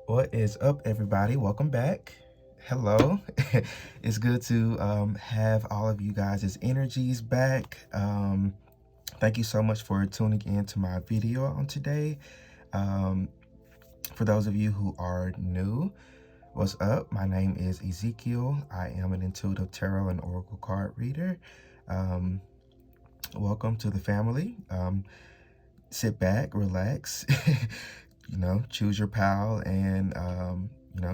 What is up, everybody? Welcome back. Hello. It's good to have all of you guys' energies back. Thank you so much for tuning in to my video on today. Um, for those of you who are new, what's up? My name is Ezekiel. I am an intuitive tarot and oracle card reader. Welcome to the family. Sit back, relax, choose your pal and,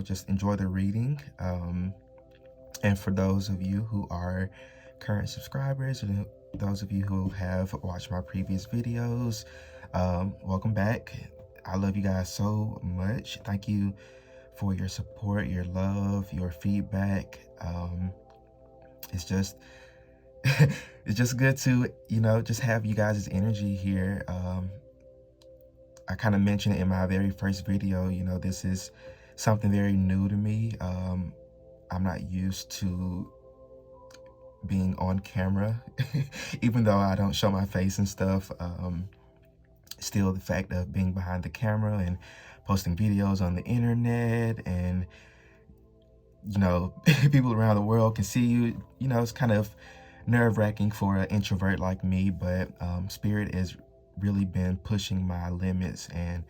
just enjoy the reading. And for those of you who are current subscribers and those of you who have watched my previous videos, welcome back. I love you guys so much. Thank you for your support, your love, your feedback. It's just it's just good to just have you guys' energy here. I kind of mentioned it in my very first video. This is something very new to me. I'm not used to being on camera, even though I don't show my face and stuff. Still, the fact of being behind the camera and posting videos on the internet and people around the world can see you, it's kind of nerve-wracking for an introvert like me, but Spirit has really been pushing my limits and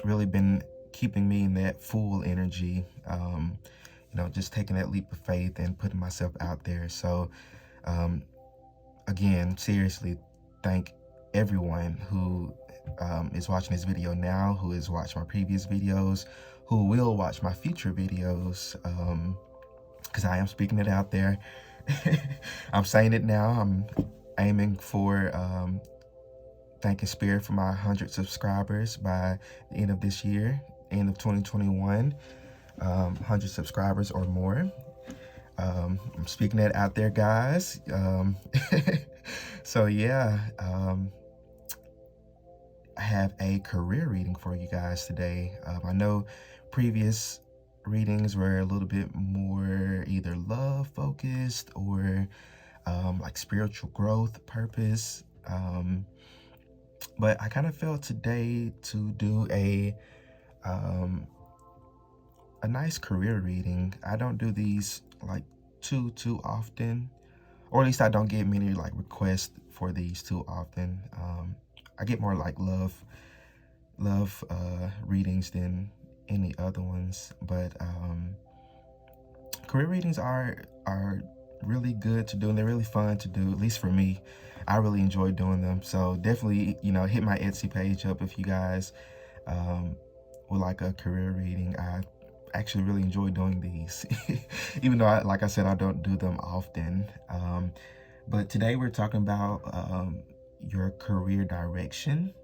really been keeping me in that full energy, just taking that leap of faith and putting myself out there. So again, seriously, thank everyone who is watching this video now, who has watched my previous videos, who will watch my future videos, because I am speaking it out there. I'm saying it now. I'm aiming for thanking Spirit for my 100 subscribers by the end of this year, end of 2021, 100 subscribers or more. I'm speaking that out there, guys. So yeah, I have a career reading for you guys today. I know previous readings were a little bit more either love focused or like spiritual growth purpose. But I kind of felt today to do a nice career reading. I don't do these like too often, or at least I don't get many like requests for these too often. I get more like love readings than any other ones, but career readings are really good to do, and they're really fun to do, at least for me. I really enjoy doing them. So definitely, hit my Etsy page up if you guys would like a career reading. I actually really enjoy doing these, even though, like I said, I don't do them often. But today we're talking about your career direction.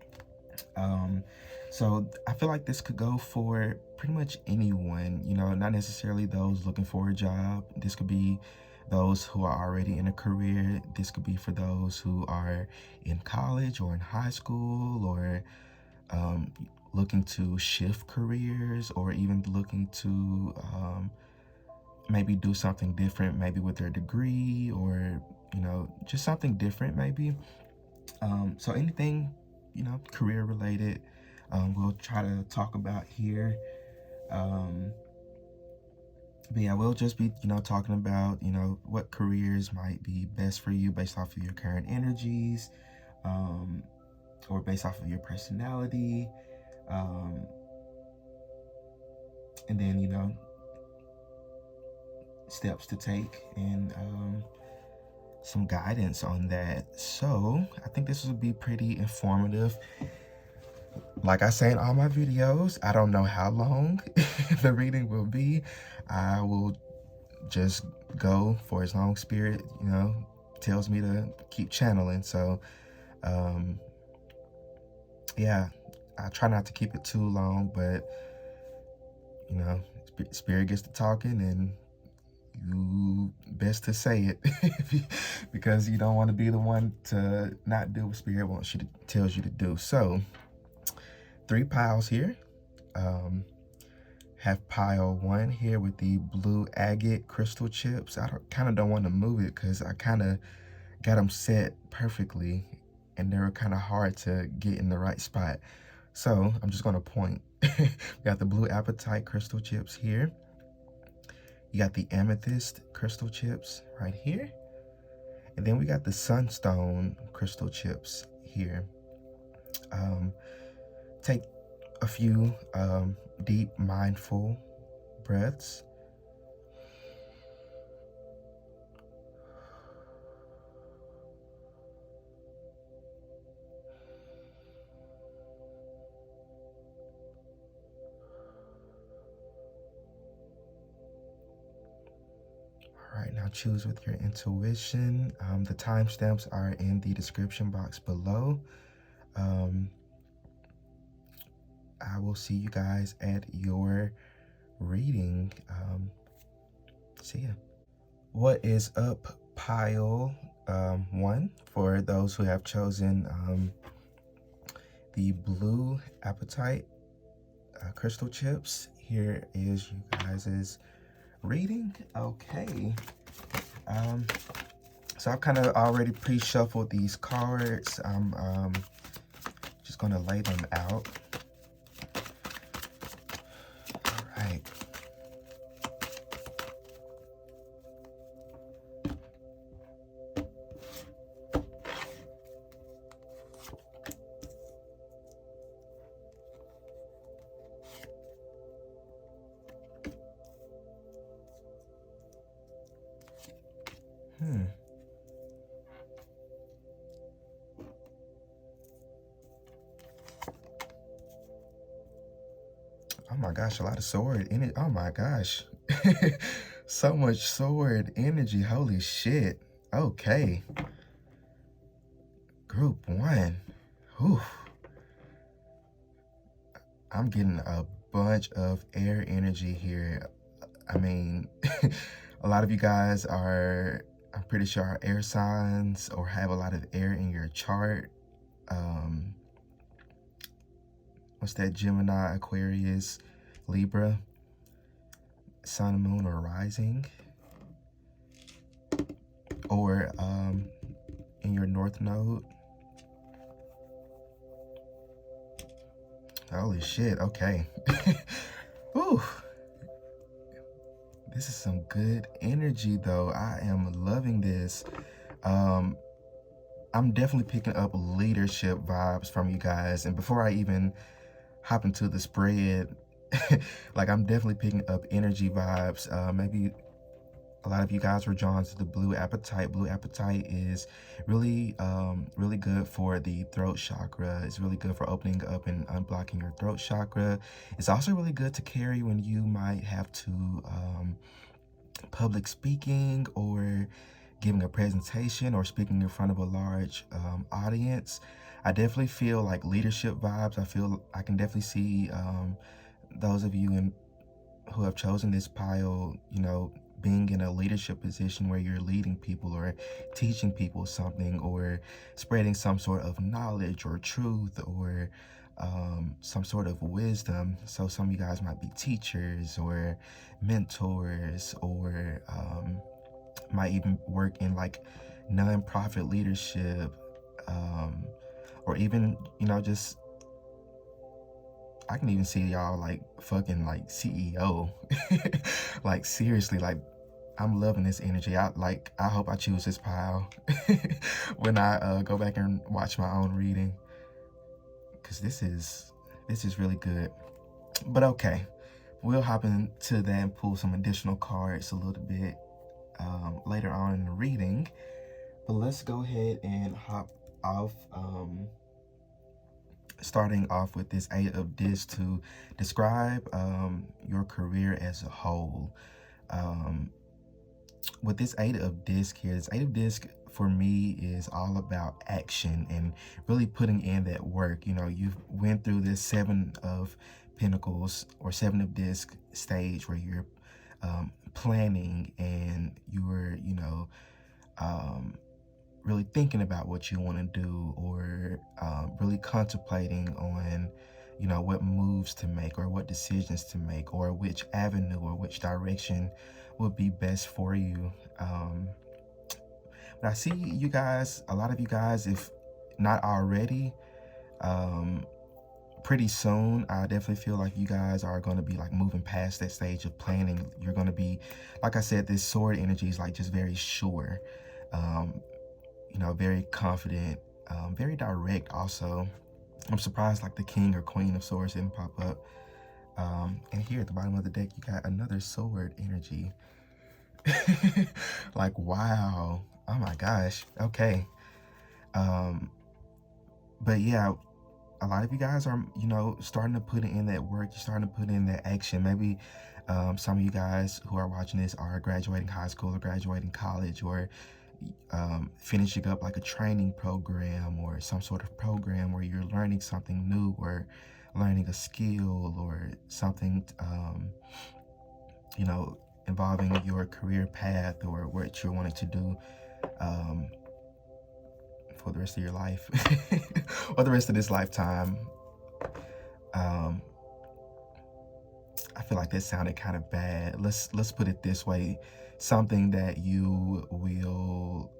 So I feel like this could go for pretty much anyone, not necessarily those looking for a job. This could be those who are already in a career. This could be for those who are in college or in high school, or looking to shift careers, or even looking to maybe do something different, maybe with their degree, or just something different maybe. So anything career related, we'll try to talk about here. But yeah, we'll just be talking about what careers might be best for you based off of your current energies, or based off of your personality, and then steps to take, and some guidance on that. So I think this will be pretty informative. Like I say in all my videos, I don't know how long the reading will be. I will just go for as long Spirit, tells me to keep channeling. So, yeah, I try not to keep it too long, but, Spirit gets to talking, and you best to say it because you don't want to be the one to not do what Spirit wants you to, tells you to do. So 3 piles here. Have pile 1 here with the blue agate crystal chips. I kind of don't want to move it because I kind of got them set perfectly, and they were kind of hard to get in the right spot. So I'm just gonna point. We got the blue apatite crystal chips here. You got the amethyst crystal chips right here. And then we got the sunstone crystal chips here. Take a few deep, mindful breaths. All right, now choose with your intuition. The timestamps are in the description box below. I will see you guys at your reading. See ya. What is up, pile 1? For those who have chosen the blue apatite crystal chips, here is you guys' reading. Okay. So I've kind of already pre-shuffled these cards. I'm just gonna lay them out. All right. Oh my gosh, a lot of sword in it. Oh my gosh. So much sword energy. Holy shit. Okay. Group 1. Whew. I'm getting a bunch of air energy here. I mean, a lot of you guys are, I'm pretty sure, are air signs or have a lot of air in your chart. What's that? Gemini, Aquarius, Libra, Sun, Moon, or Rising. Or in your North Node. Holy shit, okay. Whew. This is some good energy though. I am loving this. I'm definitely picking up leadership vibes from you guys. And before I even hop into the spread, like I'm definitely picking up energy vibes. Maybe a lot of you guys were drawn to the blue apatite. Blue apatite is really, really good for the throat chakra. It's really good for opening up and unblocking your throat chakra. It's also really good to carry when you might have to public speaking or giving a presentation or speaking in front of a large audience. I definitely feel like leadership vibes. I can definitely see those of you who have chosen this pile, you know, being in a leadership position where you're leading people or teaching people something or spreading some sort of knowledge or truth or some sort of wisdom. So some of you guys might be teachers or mentors or might even work in like nonprofit leadership, or even, you know, just, I can even see y'all like fucking like CEO. Like seriously, like I'm loving this energy. I hope I choose this pile when I go back and watch my own reading, because this is really good. But okay, we'll hop into that and pull some additional cards a little bit later on in the reading. But let's go ahead and hop off, starting off with this Eight of Discs to describe your career as a whole. With this Eight of Discs here, this Eight of Discs for me is all about action and really putting in that work. You know, you've went through this Seven of Pentacles or Seven of Discs stage where you're planning and you were, you know, really thinking about what you want to do, or really contemplating on, you know, what moves to make or what decisions to make or which avenue or which direction would be best for you. But I see you guys, a lot of you guys, if not already, pretty soon. I definitely feel like you guys are going to be like moving past that stage of planning. You're going to be, like I said, this sword energy is like just very sure, you know, very confident, very direct also. I'm surprised like the king or queen of swords didn't pop up. And here at the bottom of the deck, you got another sword energy. Like, wow. Oh my gosh. Okay. But yeah, a lot of you guys are, you know, starting to put in that work. You're starting to put in that action. Maybe some of you guys who are watching this are graduating high school or graduating college, or finishing up like a training program or some sort of program where you're learning something new or learning a skill or something, you know, involving your career path or what you're wanting to do for the rest of your life or the rest of this lifetime. I feel like that sounded kind of bad. Let's put it this way: something that you will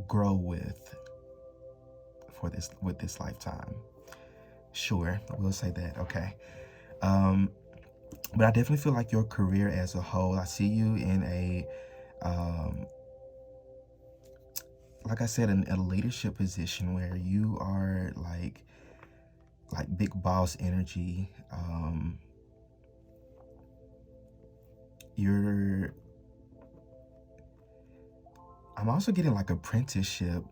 grow with this lifetime. Sure, we'll say that. Okay. But I definitely feel like your career as a whole, I see you in a like I said, in a leadership position where you are like big boss energy. I'm also getting like apprenticeship.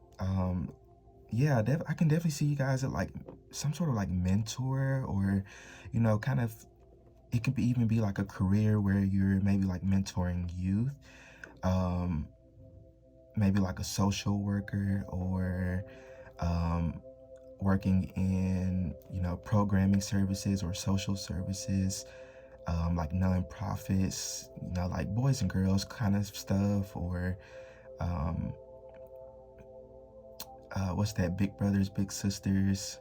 Yeah, I can definitely see you guys at like some sort of like mentor, or, you know, kind of, it could even be like a career where you're maybe like mentoring youth, maybe like a social worker, or working in, you know, programming services or social services, like nonprofits, you know, like Boys and Girls kind of stuff, or what's that, Big Brothers Big Sisters,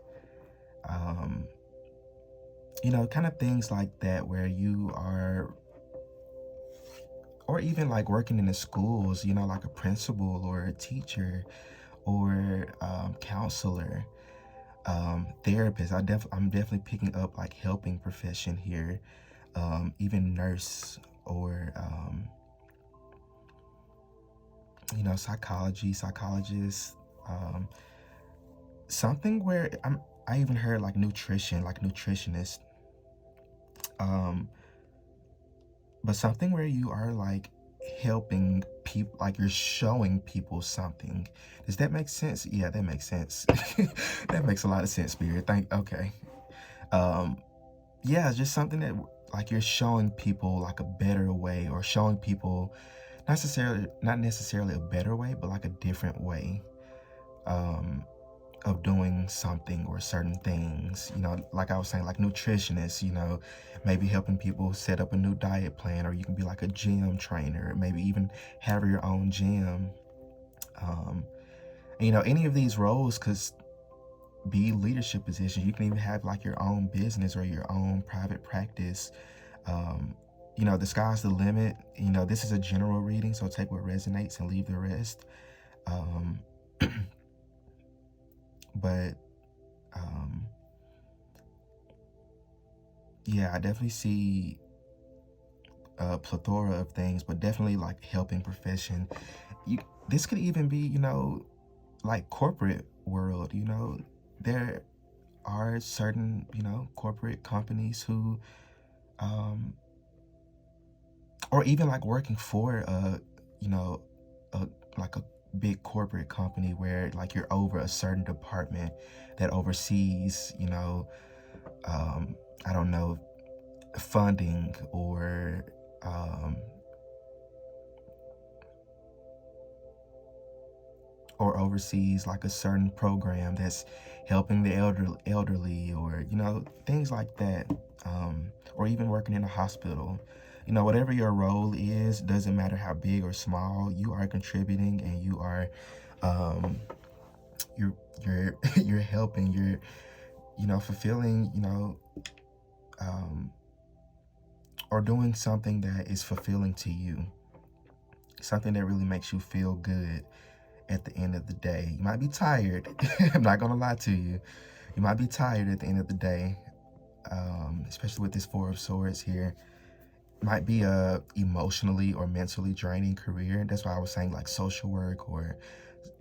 you know, kind of things like that, where you are, or even like working in the schools, you know, like a principal or a teacher, or counselor, therapist. I'm definitely picking up like helping profession here, even nurse, or you know, psychologist, something where I even heard like nutrition, like nutritionist, but something where you are like helping people, like you're showing people something. Does that make sense? Yeah, that makes sense. That makes a lot of sense, Spirit. Okay. Yeah, just something that like you're showing people like a better way, or showing people not necessarily a better way, but like a different way of doing something or certain things. You know, like I was saying, like nutritionists, you know, maybe helping people set up a new diet plan, or you can be like a gym trainer, maybe even have your own gym. And, you know, any of these roles could be leadership positions. You can even have like your own business or your own private practice. You know, the sky's the limit. You know, this is a general reading, so take what resonates and leave the rest. But yeah, I definitely see a plethora of things, but definitely like helping profession. This could even be, you know, like corporate world. You know, there are certain, you know, corporate companies who, or even like working for you know, like a big corporate company where like you're over a certain department that oversees, you know, I don't know, funding, or oversees like a certain program that's helping the elderly, or, you know, things like that, or even working in a hospital. You know, whatever your role is, doesn't matter how big or small, you are contributing, and you are you're helping, you're, you know, fulfilling, you know, or doing something that is fulfilling to you, something that really makes you feel good. at the end of the day. You might be tired. I'm not gonna lie to you. You might be tired at the end of the day, especially with this Four of Swords here. Might be a emotionally or mentally draining career. That's why I was saying like social work or,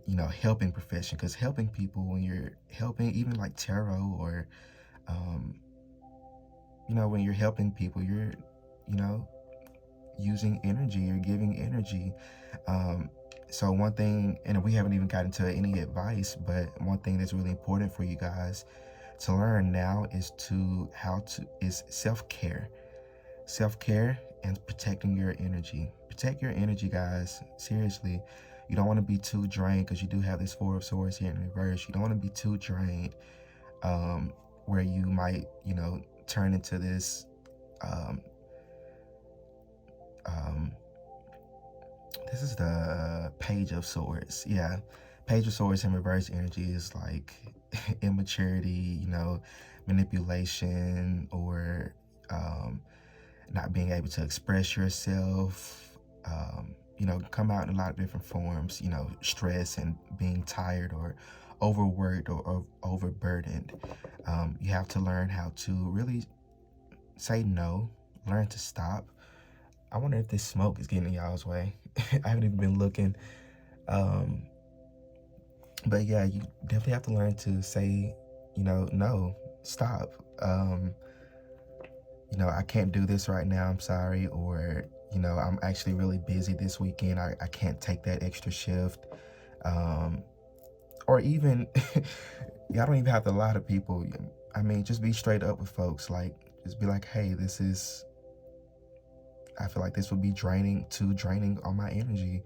you know, helping profession. Because helping people, when you're helping, even like tarot or, you know, when you're helping people, you're, you know, using energy, you're giving energy. So one thing, and we haven't even gotten to any advice, but one thing that's really important for you guys to learn now is self-care. Self-care and protecting your energy. Protect your energy, guys. Seriously. You don't want to be too drained, because you do have this Four of Swords here in reverse. You don't want to be too drained, where you might, you know, turn into this this is the Page of Swords. Yeah, Page of Swords in reverse energy is like immaturity, you know, manipulation, or not being able to express yourself. You know, come out in a lot of different forms, you know, stress and being tired or overworked or overburdened. You have to learn how to really say no, learn to stop. I wonder if this smoke is getting in y'all's way. I haven't even been looking. But yeah, you definitely have to learn to say, you know, no, stop. You know, I can't do this right now, I'm sorry. Or, you know, I'm actually really busy this weekend. I can't take that extra shift. Or even, y'all don't even have to lie to people. I mean, just be straight up with folks. Like, just be like, hey, I feel like this would be draining on my energy.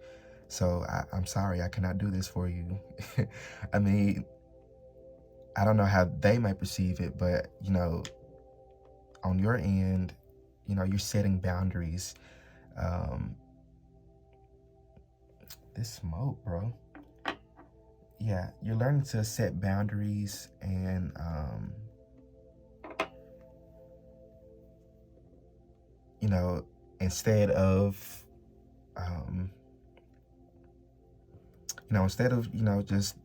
So I'm sorry, I cannot do this for you. I mean, I don't know how they might perceive it, but, you know, on your end, you know, you're setting boundaries. This smoke, bro. Yeah, you're learning to set boundaries and, you know, instead of, you know, just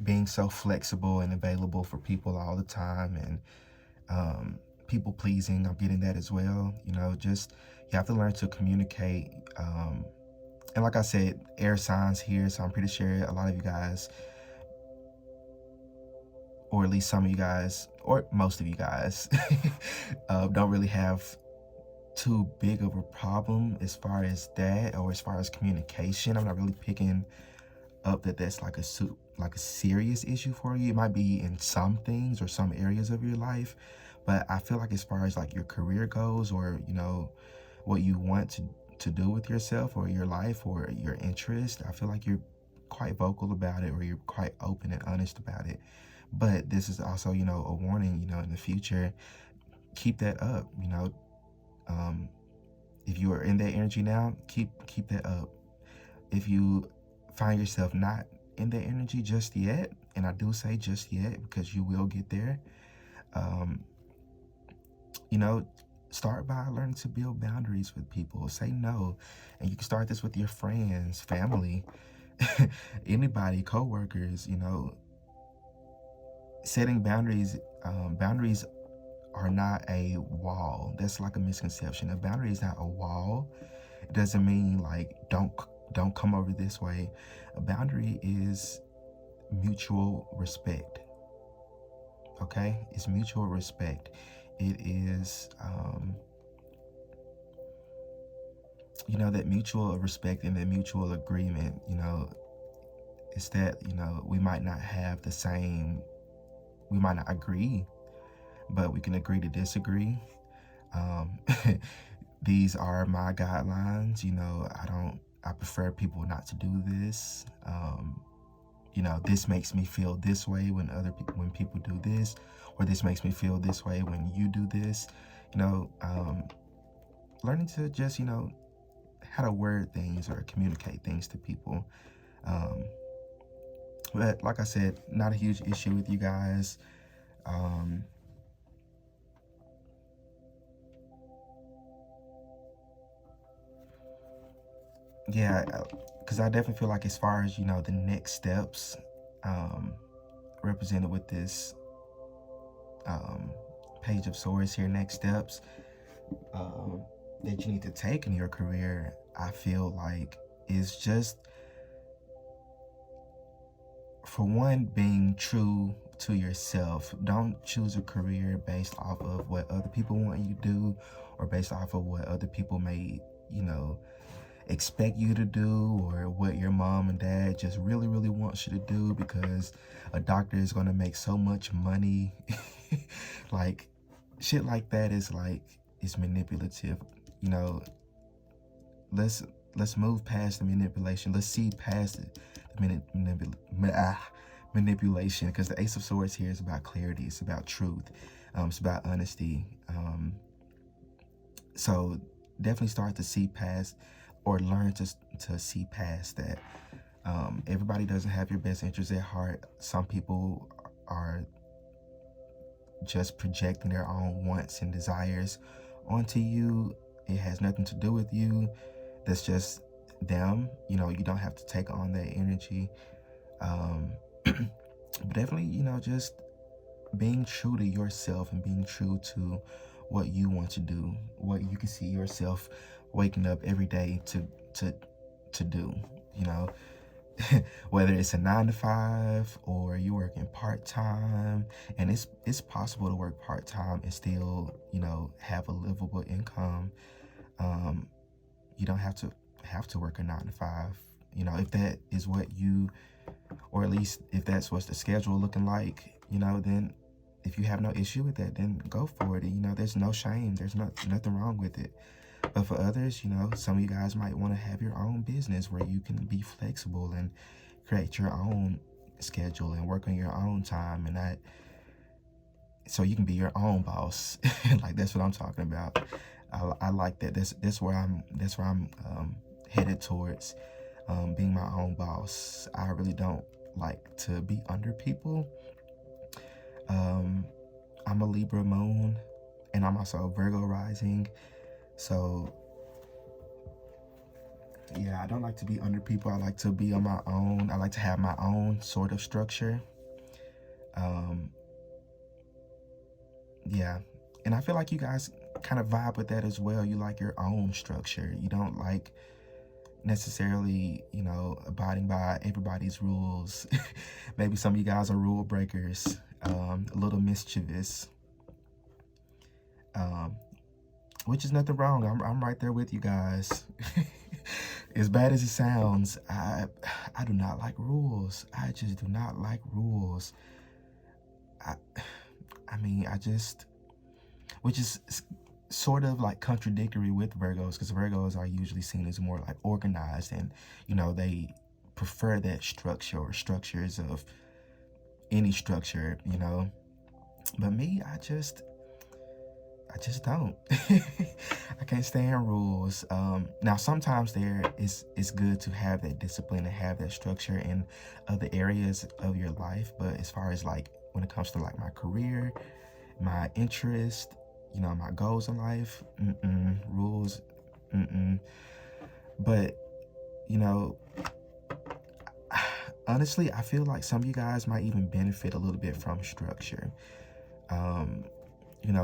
being so flexible and available for people all the time and people pleasing, I'm getting that as well. You know, just, you have to learn to communicate. And like I said, air signs here, so I'm pretty sure a lot of you guys, or at least some of you guys, or most of you guys, don't really have too big of a problem as far as that, or as far as communication. I'm not really picking up that that's like a serious issue for you. It might be in some things or some areas of your life, but I feel like as far as like your career goes, or, you know, what you want to do with yourself or your life or your interest, I feel like you're quite vocal about it, or you're quite open and honest about it. But this is also, you know, a warning, you know, in the future, keep that up. You know, if you are in that energy now, keep that up. If you find yourself not in that energy just yet, and I do say just yet because you will get there, you know, start by learning to build boundaries with people. Say no. And you can start this with your friends, family, anybody, co-workers. You know, setting boundaries. Boundaries are not a wall. That's like a misconception. A boundary is not a wall. It doesn't mean like don't come over this way. A boundary is mutual respect. Okay, it's mutual respect. It is you know, that mutual respect and that mutual agreement. You know, it's that, you know, we might not agree, but we can agree to disagree. These are my guidelines. You know, I prefer people not to do this. You know, this makes me feel this way when people do this, or this makes me feel this way when you do this. You know, learning to just, you know, how to word things or communicate things to people. But like I said, not a huge issue with you guys. yeah, because I definitely feel like as far as, the next steps, um, represented with this um, Page of Swords here, next steps um, that you need to take in your career, I feel like is just, for one, being true to yourself. Don't choose a career based off of what other people want you to do, or based off of what other people may, expect you to do, or what your mom and dad just really, really wants you to do, because a doctor is going to make so much money. Like, shit like that is manipulative. You know, let's move past the manipulation. Let's see past the manipulation, because the Ace of Swords here is about clarity. It's about truth. It's about honesty. So definitely start to see past, or learn to see past that. Everybody doesn't have your best interests at heart. Some people are just projecting their own wants and desires onto you. It has nothing to do with you. That's just them. You don't have to take on that energy. But definitely, just being true to yourself and being true to what you want to do, what you can see yourself waking up every day to do, whether it's a 9 to 5 or you're working part-time. And it's possible to work part-time and still, have a livable income. You don't have to work a 9 to 5, if that is what you, or at least if that's what's the schedule looking like, then if you have no issue with that, then go for it. There's no shame. There's nothing wrong with it. But for others, some of you guys might want to have your own business where you can be flexible and create your own schedule and work on your own time, and that, so you can be your own boss. Like, that's what I'm talking about. I like that. That's where I'm headed towards, being my own boss. I really don't like to be under people. I'm a Libra moon, and I'm also a Virgo rising. So yeah, I don't like to be under people. I like to be on my own. I like to have my own sort of structure. Yeah, and I feel like you guys kind of vibe with that as well. You like your own structure. You don't like necessarily, abiding by everybody's rules. Maybe some of you guys are rule breakers, a little mischievous, which is nothing wrong. I'm right there with you guys. As bad as it sounds, I do not like rules. I just do not like rules. Which is sort of like contradictory with Virgos, because Virgos are usually seen as more like organized, and they prefer that structure, or structures of any structure, but me, I just don't. I can't stand rules. Now sometimes it's good to have that discipline and have that structure in other areas of your life, but as far as like when it comes to like my career, my interest, my goals in life, rules, but honestly, I feel like some of you guys might even benefit a little bit from structure.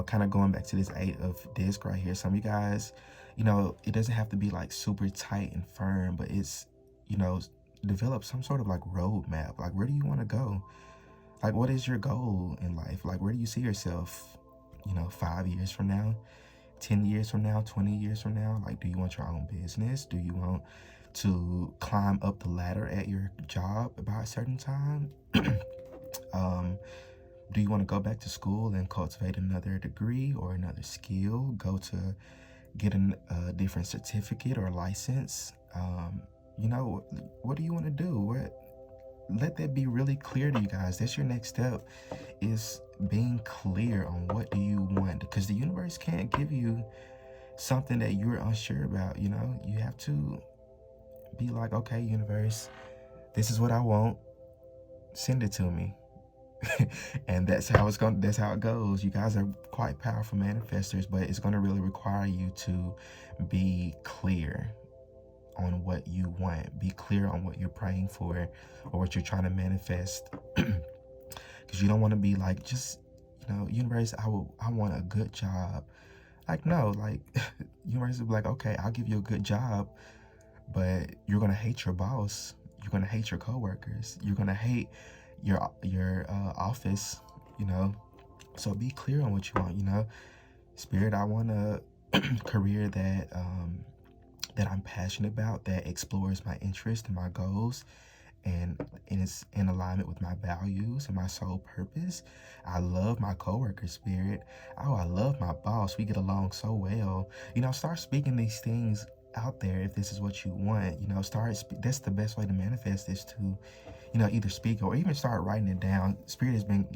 Kind of going back to this 8 of disc right here, some of you guys, it doesn't have to be like super tight and firm, but it's, develop some sort of like roadmap. Like, where do you want to go? Like, what is your goal in life? Like, where do you see yourself, 5 years from now, 10 years from now, 20 years from now? Like, do you want your own business? Do you want to climb up the ladder at your job by a certain time? Do you want to go back to school and cultivate another degree or another skill? Go to get a different certificate or license? What do you want to do? Let that be really clear to you guys. That's your next step, is being clear on what do you want, because the universe can't give you something that you're unsure about. You have to be like, okay, universe, this is what I want, send it to me. And that's how it goes. You guys are quite powerful manifestors, but it's going to really require you to be clear on what you want. Be clear on what you're praying for or what you're trying to manifest. Because you don't want to be like, just, universe, I want a good job. Like, no, like, universe will be like, okay, I'll give you a good job, but you're going to hate your boss. You're going to hate your coworkers. You're going to hate your office, So be clear on what you want, Spirit, I want a career that I'm passionate about, that explores my interests and my goals, and is in alignment with my values and my sole purpose. I love my coworker, Spirit. Oh, I love my boss. We get along so well. Start speaking these things out there if this is what you want. That's the best way to manifest this, to, either speak or even start writing it down. Spirit has been,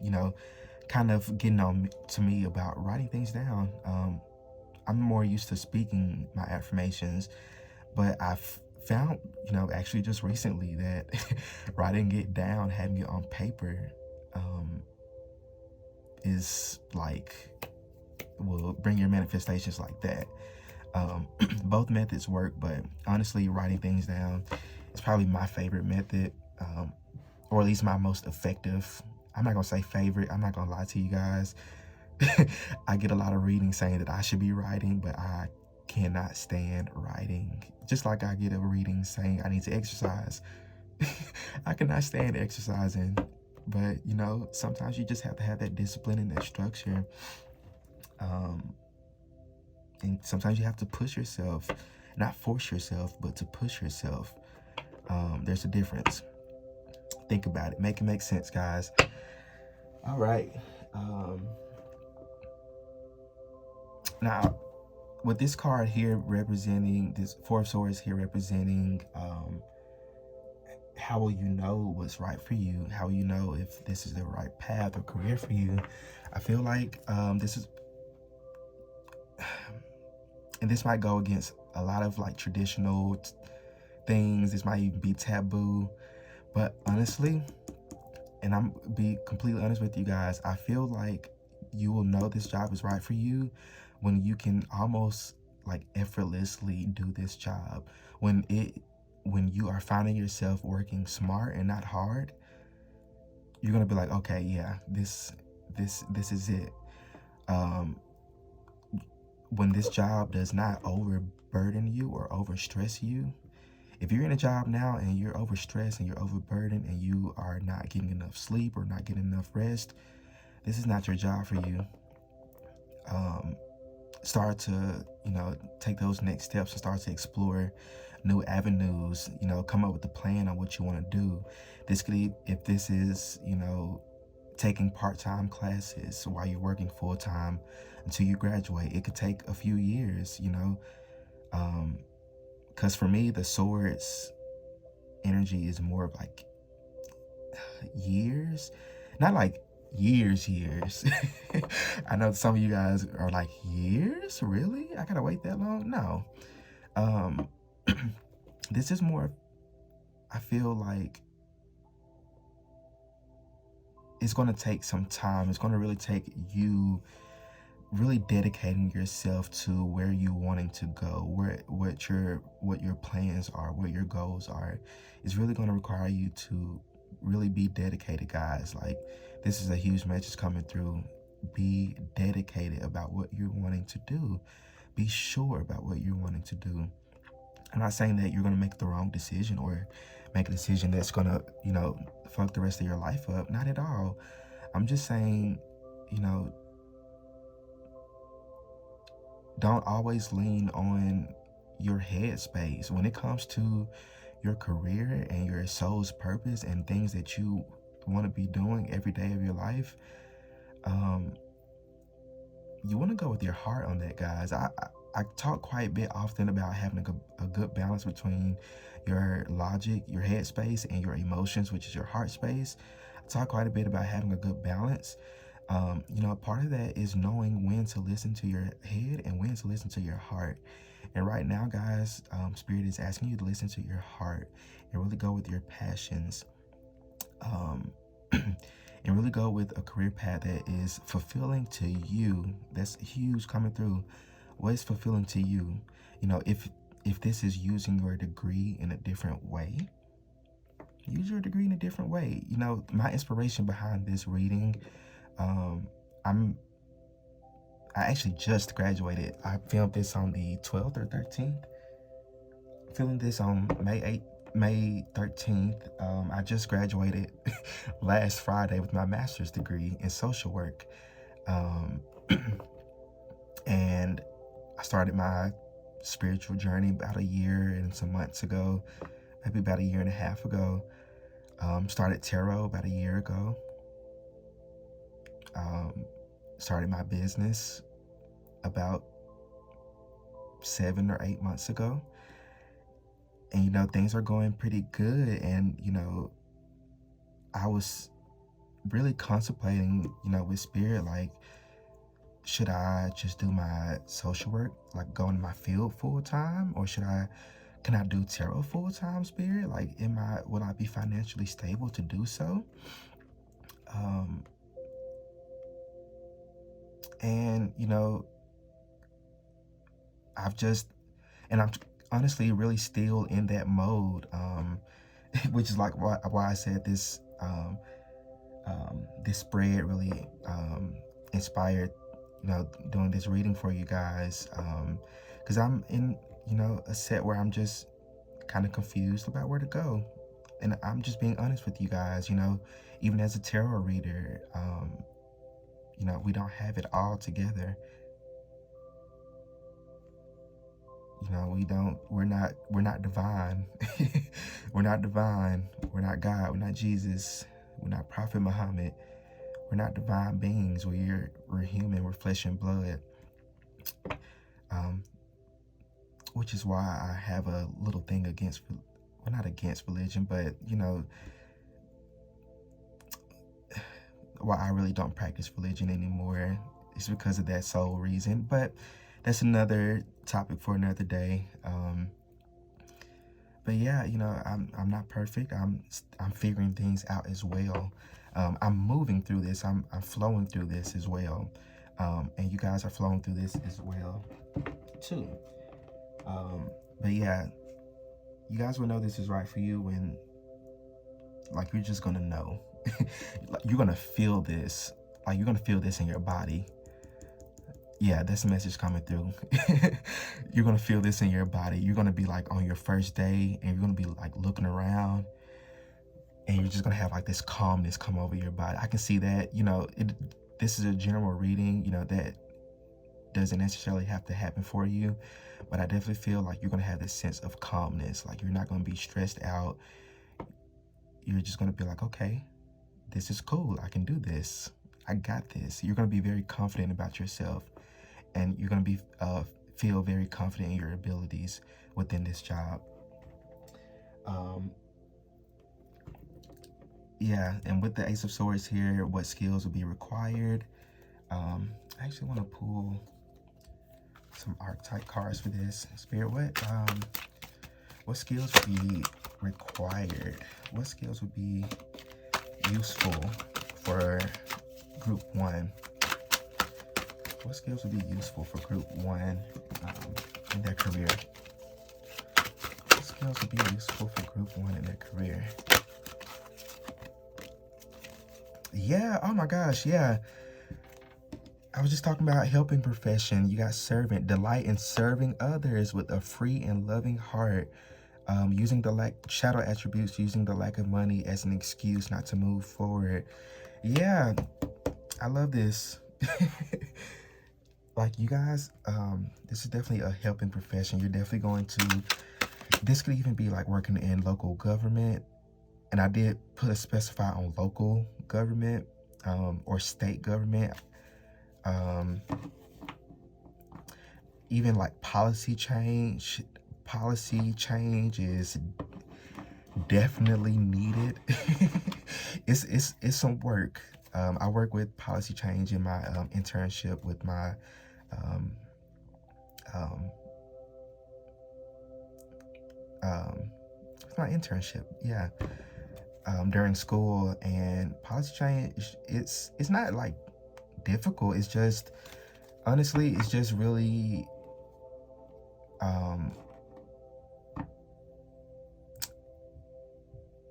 kind of getting on to me about writing things down. I'm more used to speaking my affirmations, but I've found, actually just recently, that writing it down, having it on paper, is like, will bring your manifestations like that. Both methods work, but honestly, writing things down is probably my favorite method, or at least my most effective. I'm not gonna say favorite. I'm not gonna lie to you guys. I get a lot of readings saying that I should be writing, but I cannot stand writing. Just like I get a reading saying I need to exercise. I cannot stand exercising, but sometimes you just have to have that discipline and that structure. And sometimes you have to push yourself, not force yourself, but to push yourself. There's a difference. Think about it. Make it make sense, guys. All right. Now, with this card here representing, this Four of Swords here representing, how will you know what's right for you? How will you know if this is the right path or career for you? I feel like this is, and this might go against a lot of like traditional things. This might even be taboo, but honestly, and I'm be completely honest with you guys, I feel like you will know this job is right for you when you can almost like effortlessly do this job. When you are finding yourself working smart and not hard, you're gonna be like, okay, yeah, this is it. When this job does not overburden you or overstress you, if you're in a job now and you're overstressed and you're overburdened and you are not getting enough sleep or not getting enough rest, this is not your job for you. Start to, take those next steps and start to explore new avenues, come up with a plan on what you want to do. This could, if this is, taking part-time classes while you're working full-time until you graduate, it could take a few years, because for me, the Swords energy is more of like years, not like years. I know some of you guys are like, years? Really? I gotta wait that long? No. This is more, I feel like it's going to take some time. It's going to really take you really dedicating yourself to where you're wanting to go, what your plans are, what your goals are. It's really going to require you to really be dedicated, guys. Like, this is a huge message coming through. Be dedicated about what you're wanting to do. Be sure about what you're wanting to do. I'm not saying that you're going to make the wrong decision or make a decision that's going to, fuck the rest of your life up. Not at all. I'm just saying, don't always lean on your head space. When it comes to your career and your soul's purpose and things that you want to be doing every day of your life, you want to go with your heart on that, guys. I talk quite a bit often about having a good balance between your logic, your head space, and your emotions, which is your heart space. I talk quite a bit about having a good balance. Part of that is knowing when to listen to your head and when to listen to your heart. And right now, guys, Spirit is asking you to listen to your heart and really go with your passions. And really go with a career path that is fulfilling to you. That's huge coming through. What is fulfilling to you? If if this is using your degree in a different way, use your degree in a different way. You know, my inspiration behind this reading, I actually just graduated. I filmed this on the 12th or 13th. Filming this on May 13th. I just graduated last Friday with my master's degree in social work. And I started my spiritual journey about a year and some months ago, maybe about a year and a half ago. Started tarot about a year ago. Started my business about 7 or 8 months ago. And, you know, things are going pretty good. And, you know, I was really contemplating, you know, with Spirit, like, should I just do my social work, like go into my field full time, or can I do tarot full time, Spirit? Like, will I be financially stable to do so? And, you know, I'm honestly really still in that mode, which is like why I said this, this spread really inspired, you know, doing this reading for you guys, because I'm in, you know, a set where I'm just kind of confused about where to go. And I'm just being honest with you guys, you know, even as a tarot reader, you know, we don't have it all together. You know, we're not divine. We're not divine. We're not God. We're not Jesus. We're not Prophet Muhammad. We're not divine beings. We're human. We're flesh and blood. Which is why I have a little thing against, well, not against religion, but, you know, why I really don't practice religion anymore. It's because of that sole reason. But that's another topic for another day. But yeah, you know, I'm not perfect. I'm figuring things out as well. I'm moving through this. I'm flowing through this as well. And you guys are flowing through this as well too. But yeah, you guys will know this is right for you when, like, you're just gonna know. You're gonna feel this. Like, you're gonna feel this in your body. Yeah, that's the message coming through. You're gonna feel this in your body. You're gonna be like on your first day, and you're gonna be like looking around, and you're just gonna have like this calmness come over your body. I can see that. You know, this is a general reading, you know, that doesn't necessarily have to happen for you, but I definitely feel like you're gonna have this sense of calmness. Like, you're not gonna be stressed out. You're just gonna be like, okay, this is cool. I can do this. I got this. You're gonna be very confident about yourself, and you're gonna be feel very confident in your abilities within this job. Yeah, and with the Ace of Swords here, what skills will be required? I actually want to pull some archetype cards for this. Spirit, what skills would be required? What skills would be useful for group 1? What skills would be useful for group 1 in their career? What skills would be useful for group 1 in their career? Yeah, oh my gosh, yeah. I was just talking about helping profession. You got servant, delight in serving others with a free and loving heart. Using the shadow attributes, using the lack of money as an excuse not to move forward. Yeah, I love this. Like, you guys, this is definitely a helping profession. You're definitely going to, this could even be like working in local government. And I did put a specify on local government or state government. Even like policy change. Policy change is definitely needed. It's some work. I work with policy change in my internship with my internship, yeah, during school. And policy change, it's not like difficult. It's just, honestly, it's just really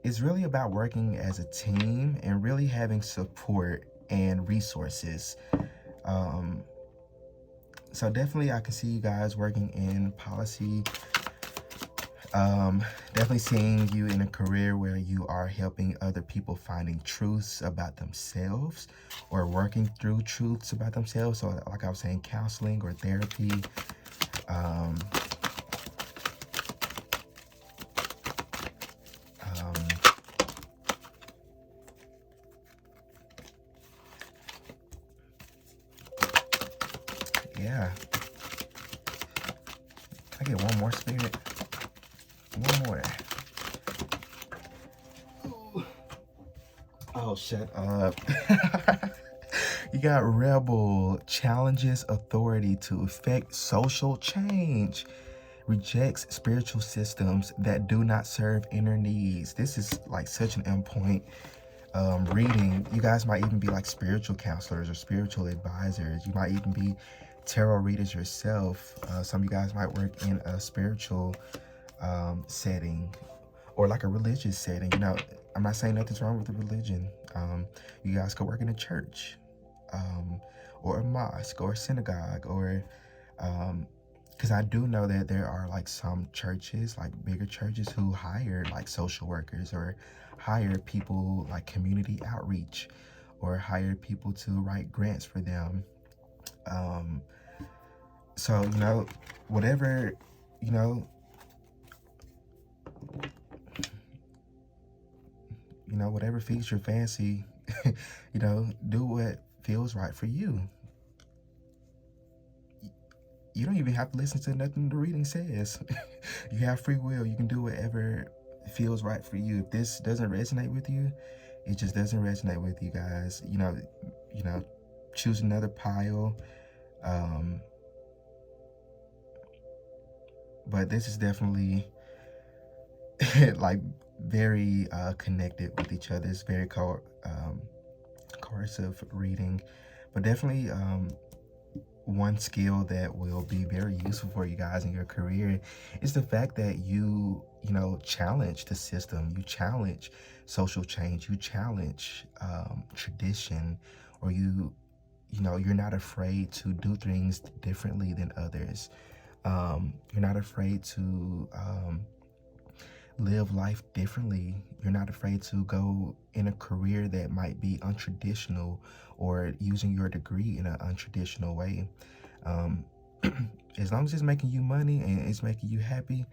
it's really about working as a team and really having support and resources. Um, so definitely I can see you guys working in policy. Definitely seeing you in a career where you are helping other people finding truths about themselves or working through truths about themselves. So like I was saying, counseling or therapy. Um, um, yeah. Can I get one more, Spirit? One more. Oh, shut up. You got rebel, challenges authority to effect social change, rejects spiritual systems that do not serve inner needs. This is like such an endpoint reading. You guys might even be like spiritual counselors or spiritual advisors. You might even be tarot readers yourself. Some of you guys might work in a spiritual setting or like a religious setting. You know, I'm not saying nothing's wrong with the religion. You guys could work in a church or a mosque or a synagogue or because I do know that there are like some churches, like bigger churches, who hire like social workers or hire people like community outreach or hire people to write grants for them. So, you know, whatever, you know, whatever feeds your fancy, you know, do what feels right for you. You don't even have to listen to nothing the reading says. You have free will. You can do whatever feels right for you. If this doesn't resonate with you, it just doesn't resonate with you guys. You know, choose another pile. But this is definitely like very connected with each other. It's very coercive reading, but definitely one skill that will be very useful for you guys in your career is the fact that you know, challenge the system, you challenge social change, you challenge tradition, or you know, you're not afraid to do things differently than others. You're not afraid to live life differently. You're not afraid to go in a career that might be untraditional or using your degree in an untraditional way. As long as it's making you money and it's making you happy,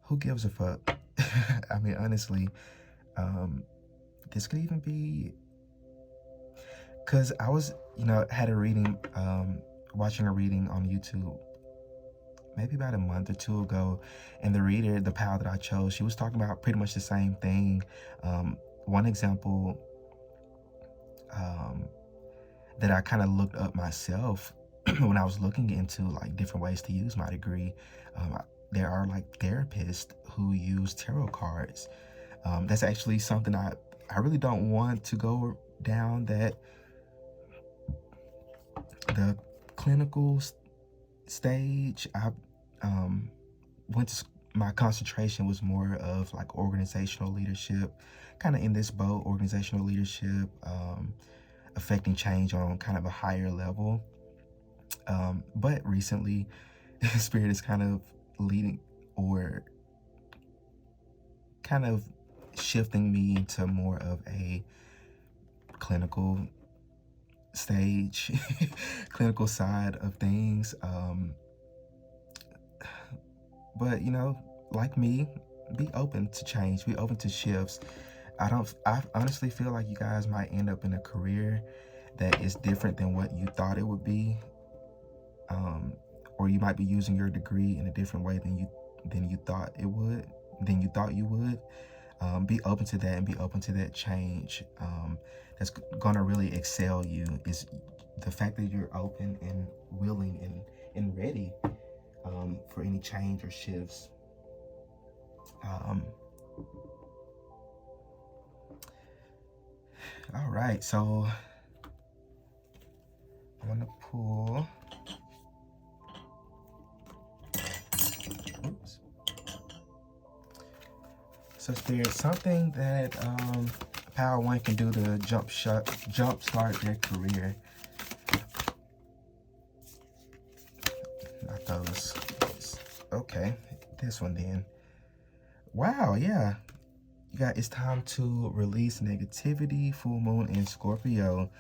who gives a fuck? I mean, honestly, this could even be, because I was, you know, had a reading, watching a reading on YouTube maybe about a month or two ago, and the reader, the pal that I chose, she was talking about pretty much the same thing. One example that I kind of looked up myself when I was looking into like different ways to use my degree, there are like therapists who use tarot cards. That's actually something I really don't want to go down, that the clinical stage. I went to, my concentration was more of like organizational leadership, kind of in this boat, organizational leadership, affecting change on kind of a higher level. But recently, Spirit is kind of leading or kind of shifting me to more of a clinical stage, clinical side of things. But you know, like me, be open to change, be open to shifts. I honestly feel like you guys might end up in a career that is different than what you thought it would be. Or you might be using your degree in a different way than you thought it would, than you thought you would. Be open to that and be open to that change. That's gonna really excel you, is the fact that you're open and willing and ready for any change or shifts. All right, so I'm gonna pull. Oops. So Spirit, something that Power One can do to jump start their career. Not those. Okay, this one then. Wow, yeah. You got, it's time to release negativity, full moon in Scorpio.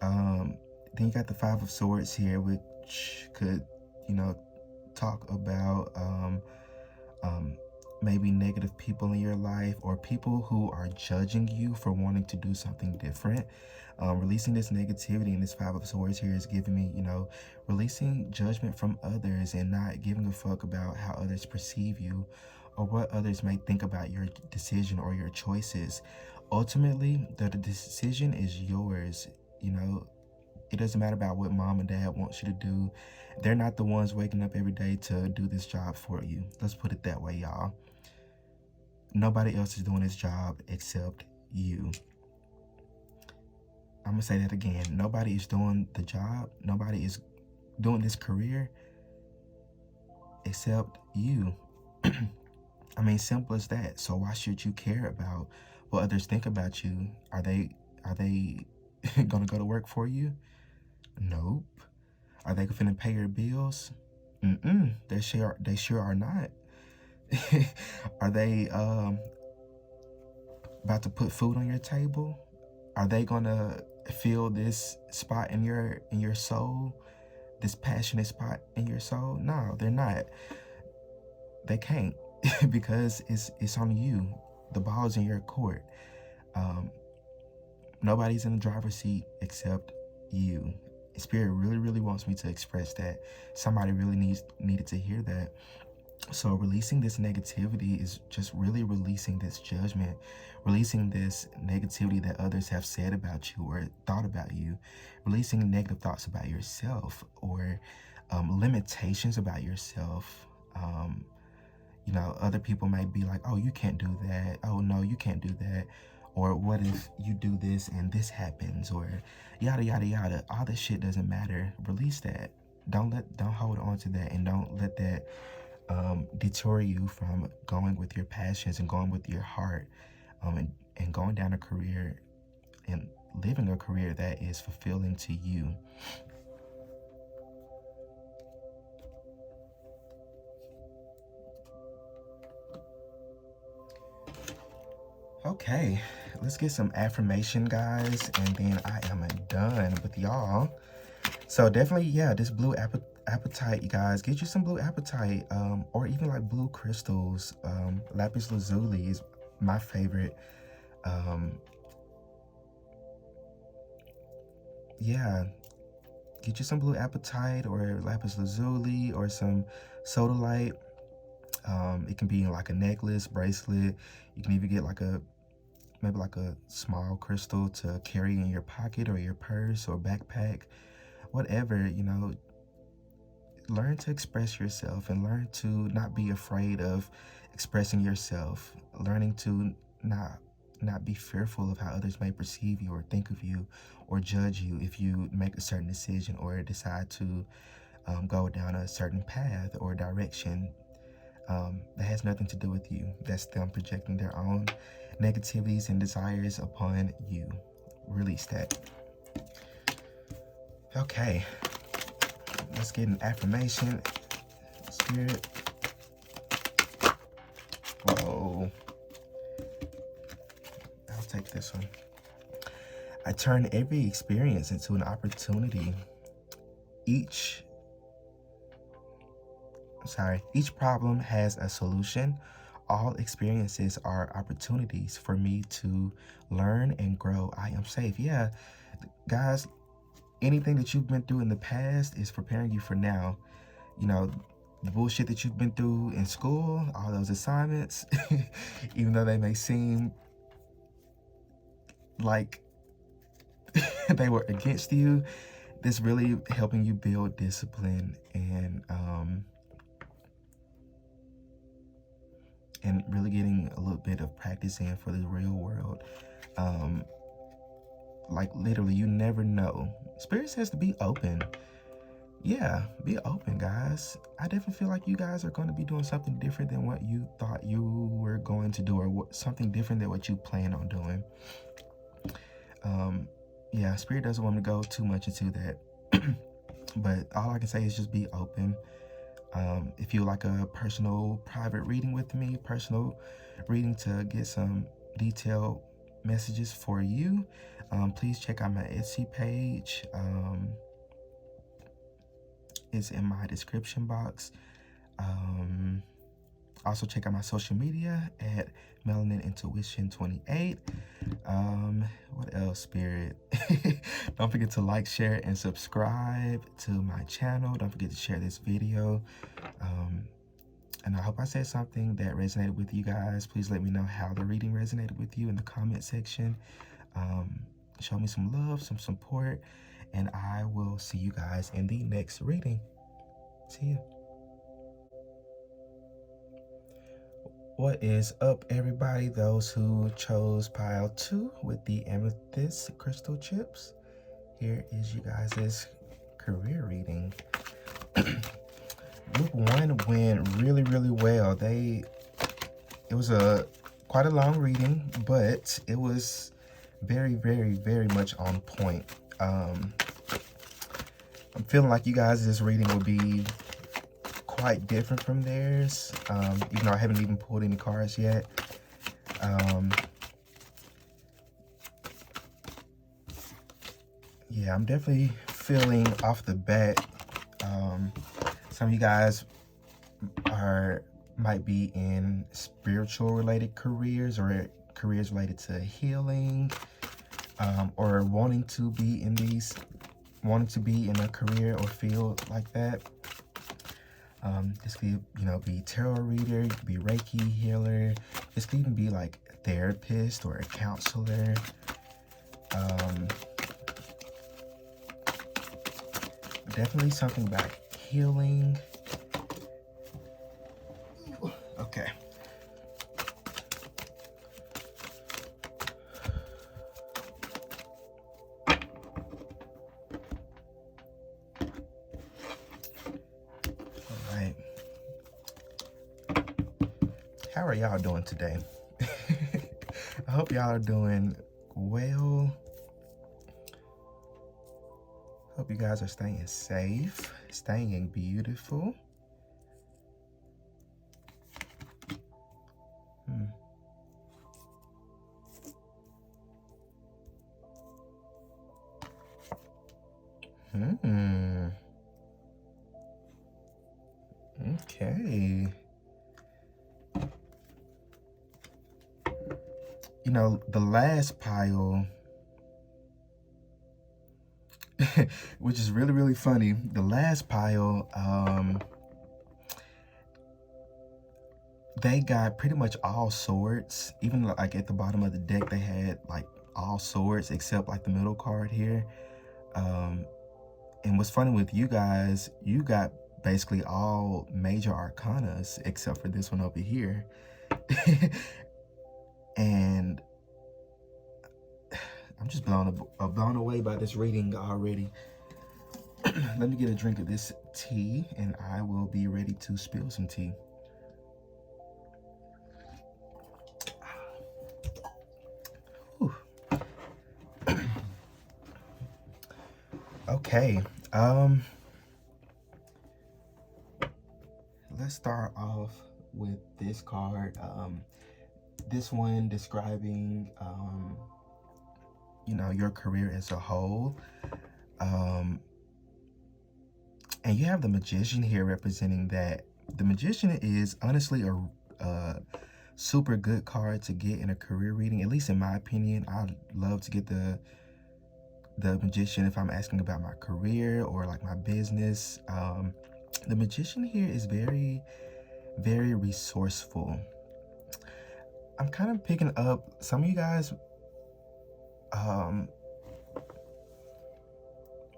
Then you got the Five of Swords here, which could, you know, talk about maybe negative people in your life, or people who are judging you for wanting to do something different. Releasing this negativity in this Five of Swords here is giving me, you know, releasing judgment from others and not giving a fuck about how others perceive you or what others may think about your decision or your choices. Ultimately, the decision is yours. You know, it doesn't matter about what mom and dad wants you to do. They're not the ones waking up every day to do this job for you. Let's put it that way, y'all. Nobody else is doing this job except you. I'm gonna say that again. Nobody is doing the job. Nobody is doing this career except you. I mean, simple as that. So why should you care about what others think about you? Are they gonna go to work for you? Nope. Are they gonna pay your bills? They sure are not. Are they about to put food on your table? Are they gonna fill this spot in your soul, this passionate spot in your soul? No, they're not. They can't because it's on you. The ball's in your court. Nobody's in the driver's seat except you. Spirit really wants me to express that. Somebody really needed to hear that. So releasing this negativity is just really releasing this judgment, releasing this negativity that others have said about you or thought about you, releasing negative thoughts about yourself, or limitations about yourself. You know, other people might be like, oh, you can't do that. Oh, no, you can't do that. Or what if you do this and this happens, or yada, yada, yada. All this shit doesn't matter. Release that. Don't hold on to that, and don't let that deter you from going with your passions and going with your heart, and going down a career and living a career that is fulfilling to you. Okay, let's get some affirmation, guys, and then I am done with y'all. So definitely, yeah, this blue apatite, you guys, get you some blue apatite, or even like blue crystals. Lapis lazuli is my favorite. Yeah, get you some blue apatite or lapis lazuli or some sodalite. It can be in like a necklace, bracelet. You can even get like maybe like a small crystal to carry in your pocket or your purse or backpack, whatever. You know, learn to express yourself and learn to not be afraid of expressing yourself, learning to not be fearful of how others may perceive you or think of you or judge you if you make a certain decision or decide to go down a certain path or direction. That has nothing to do with you. That's them projecting their own negativities and desires upon you. Release that. Okay, let's get an affirmation. Spirit. Whoa. I'll take this one. I turn every experience into an opportunity. Each problem has a solution. All experiences are opportunities for me to learn and grow. I am safe. Yeah, guys, anything that you've been through in the past is preparing you for now. You know, the bullshit that you've been through in school, all those assignments, even though they may seem like they were against you, this really helping you build discipline and really getting a little bit of practice in for the real world. Like literally, you never know. Spirit says to be open. yeah, be open, guys. I definitely feel like you guys are going to be doing something different than what you thought you were going to do, or something different than what you plan on doing. Yeah, Spirit doesn't want me to go too much into that. But all I can say is just be open. If you like a personal private reading with me, personal reading to get some detailed messages for you, please check out my Etsy page. It's in my description box. Also check out my social media at Melanin Intuition 28. What else, Spirit? Don't forget to like, share, and subscribe to my channel. Don't forget to share this video. And I hope I said something that resonated with you guys. Please let me know how the reading resonated with you in the comment section. Show me some love, some support, and I will see you guys in the next reading. See ya. What is up, everybody? Those who chose pile 2 with the amethyst crystal chips. Here is you guys' career reading. Group 1 went really well. It was quite a long reading, but it was very much on point. I'm feeling like you guys' reading will be quite different from theirs, even though I haven't even pulled any cards yet. Yeah, I'm definitely feeling off the bat, some of you guys might be in spiritual related careers, or careers related to healing, or wanting to be in a career or field like that. This could, be tarot reader, you could be Reiki healer. This could even be like a therapist or a counselor. Definitely something about healing. Okay. All right. How are y'all doing today? I hope y'all are doing well. Hope you guys are staying safe, staying beautiful. Okay. The last pile, which is really funny, the last pile, they got pretty much all swords. Even like at the bottom of the deck, they had like all swords except like the middle card here. And what's funny with you guys, you got basically all major arcanas except for this one over here. And I'm just blown away by this reading already. Let me get a drink of this tea and I will be ready to spill some tea. Okay, let's start off with this card. This one describing, your career as a whole. And you have the Magician here representing that. The Magician is honestly a super good card to get in a career reading, at least in my opinion. I'd love to get the Magician if I'm asking about my career or like my business. The Magician here is very resourceful. I'm kind of picking up some of you guys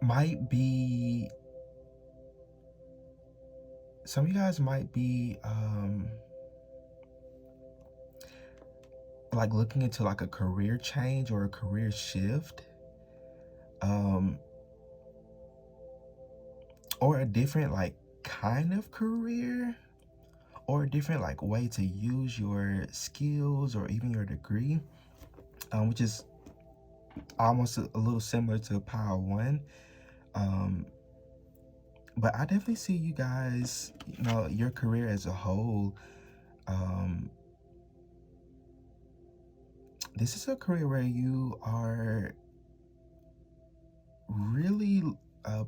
might be like looking into like a career change or a career shift. or a different like kind of career, or a different like way to use your skills or even your degree, which is almost a little similar to pile one. But I definitely see you guys, your career as a whole. This is a career where you are really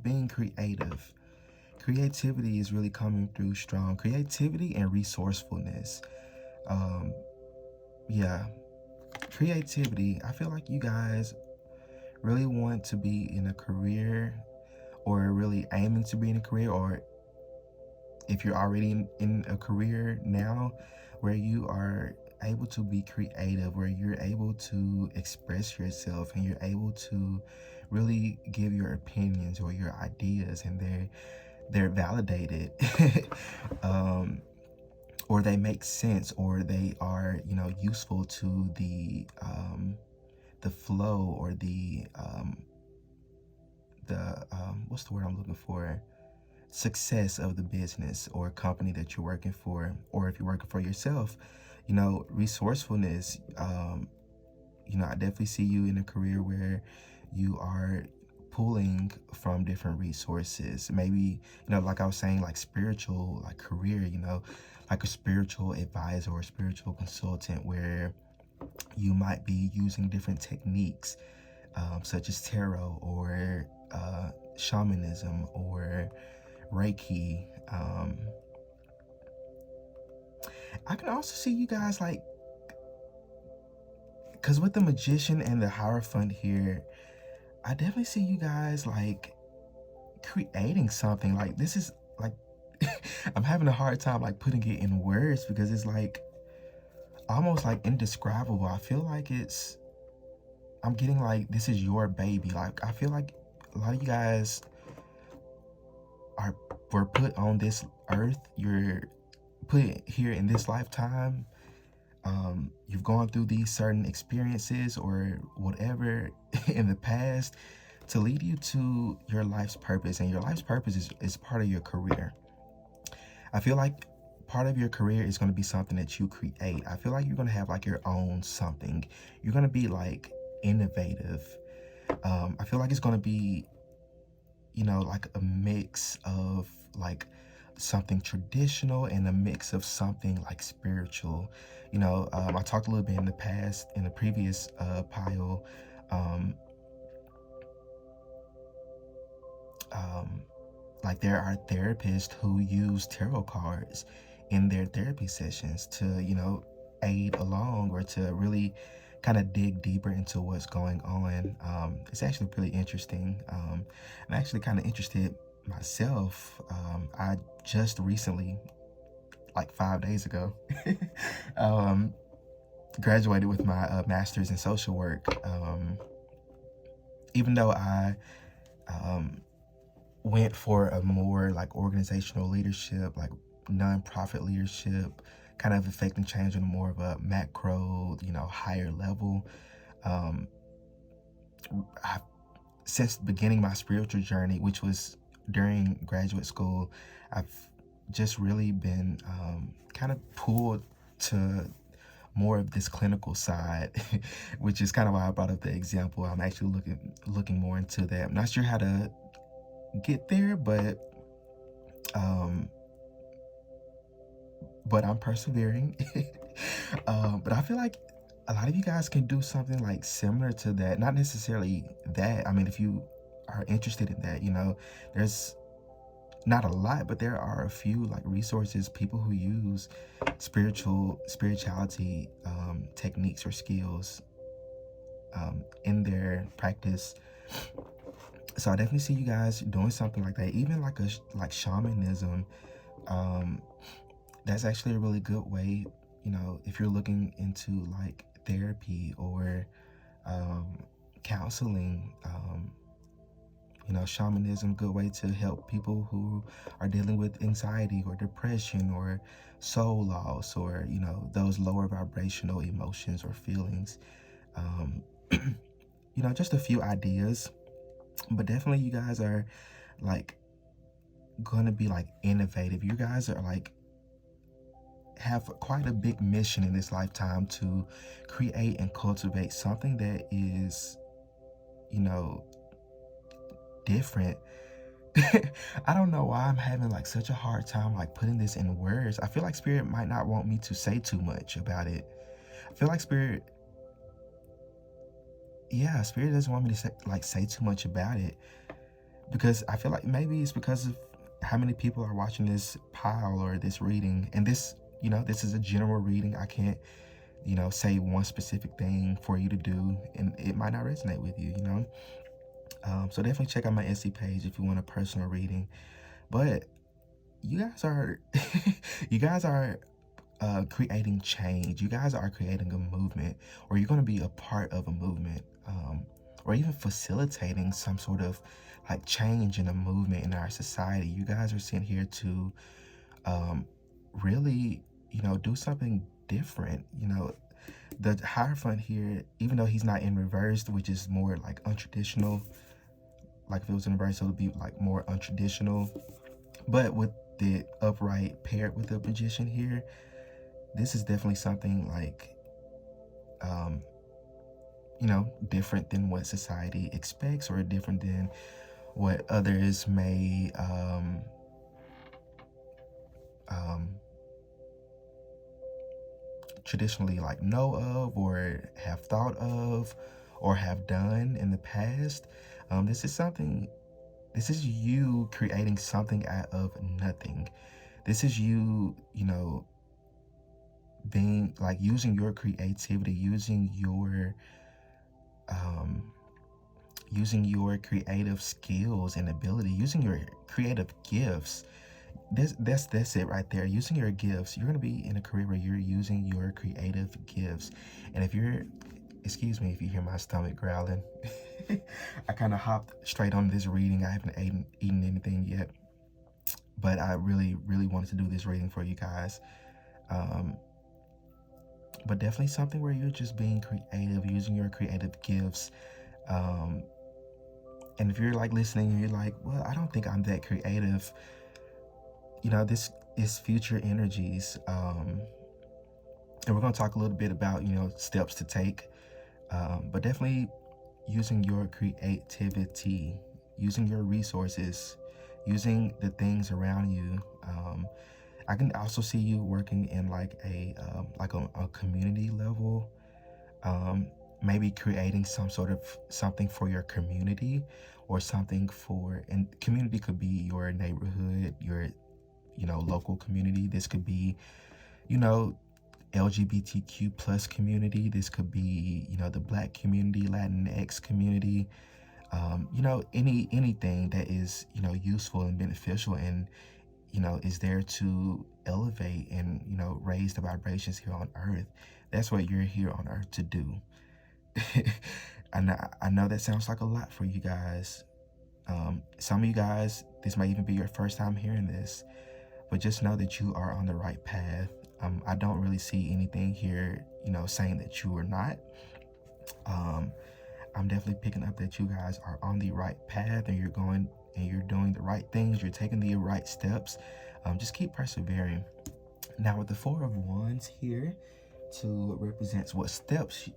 being creative. Creativity is really coming through strong. Creativity and resourcefulness. Yeah, creativity. I feel like you guys really want to be in a career, or really aiming to be in a career, or if you're already in a career now where you are able to be creative, where you're able to express yourself and you're able to really give your opinions or your ideas, and they're validated. Or they make sense, or they are useful to the flow, or the what's the word I'm looking for, success of the business or company that you're working for. Or if you're working for yourself, resourcefulness. I definitely see you in a career where you are pulling from different resources. Maybe, like I was saying, like spiritual, like career, like a spiritual advisor or a spiritual consultant, where you might be using different techniques, such as tarot, or shamanism, or Reiki. I can also see you guys like, because with the magician and the Hierophant here, I definitely see you guys like creating something. Like, this is like, I'm having a hard time like putting it in words, because it's like almost like indescribable. I feel like I'm getting like, this is your baby. Like, I feel like a lot of you guys were put on this earth. You're put here in this lifetime. You've gone through these certain experiences or whatever in the past to lead you to your life's purpose. And your life's purpose is part of your career. I feel like part of your career is going to be something that you create. I feel like you're going to have like your own something. You're going to be like innovative. I feel like it's going to be, like a mix of like something traditional and a mix of something like spiritual. I talked a little bit in the previous pile, like there are therapists who use tarot cards in their therapy sessions to, aid along, or to really kind of dig deeper into what's going on. It's actually pretty interesting. I'm actually kind of interested myself. I just recently, like 5 days ago, graduated with my master's in social work. Even though I went for a more like organizational leadership, like nonprofit leadership, kind of affecting change on more of a macro, higher level. Since beginning my spiritual journey, which was during graduate school, I've just really been kind of pulled to more of this clinical side, which is kind of why I brought up the example. I'm actually looking more into that. I'm not sure how to get there, but I'm persevering. But I feel like a lot of you guys can do something like similar to that. Not necessarily that. I mean, if you are interested in that, there's not a lot, but there are a few like resources, people who use spirituality techniques or skills in their practice. So I definitely see you guys doing something like that. Even like shamanism. That's actually a really good way, if you're looking into like therapy or counseling. Shamanism, good way to help people who are dealing with anxiety or depression or soul loss, or those lower vibrational emotions or feelings. Just a few ideas, but definitely you guys are like gonna be like innovative. You guys are like have quite a big mission in this lifetime to create and cultivate something that is, you know, different. I don't know why I'm having like such a hard time like putting this in words. I feel like Spirit might not want me to say too much about it. I feel like Spirit doesn't want me to say too much about it, because I feel like maybe it's because of how many people are watching this pile or this reading. And this, this is a general reading. I can't, say one specific thing for you to do, and it might not resonate with you, so definitely check out my Etsy page if you want a personal reading. But you guys are you guys are creating change. You guys are creating a movement, or you're going to be a part of a movement, or even facilitating some sort of like change in a movement in our society. You guys are sent here to really, do something different. The Hierophant here, even though he's not in reverse, which is more like untraditional, like if it was in reverse, it would be like more untraditional. But with the upright paired with the Magician here, this is definitely something like, different than what society expects, or different than what others may traditionally like know of, or have thought of, or have done in the past. This is you creating something out of nothing. This is you, being like using your creativity, using your creative skills and ability, using your creative gifts. That's it right there. Using your gifts. You're going to be in a career where you're using your creative gifts. And if you're, excuse me if you hear my stomach growling, I kind of hopped straight on this reading. I haven't eaten anything yet, but I really wanted to do this reading for you guys. But definitely something where you're just being creative, using your creative gifts. And if you're like listening and you're like, well, I don't think I'm that creative, this is future energies. And we're going to talk a little bit about, steps to take, but definitely using your creativity, using your resources, using the things around you. I can also see you working in like a community level, maybe creating some sort of something for your community, or something for, and community could be your neighborhood, your local community. This could be LGBTQ plus community. This could be the Black community, Latinx community, anything that is useful and beneficial, and is there to elevate and raise the vibrations here on earth. That's what you're here on earth to do. I know that sounds like a lot for you guys. Some of you guys, this might even be your first time hearing this, but just know that you are on the right path. I don't really see anything here, saying that you are not. I'm definitely picking up that you guys are on the right path, and you're doing the right things. You're taking the right steps. Just keep persevering. Now with the Four of Wands here, to represents what steps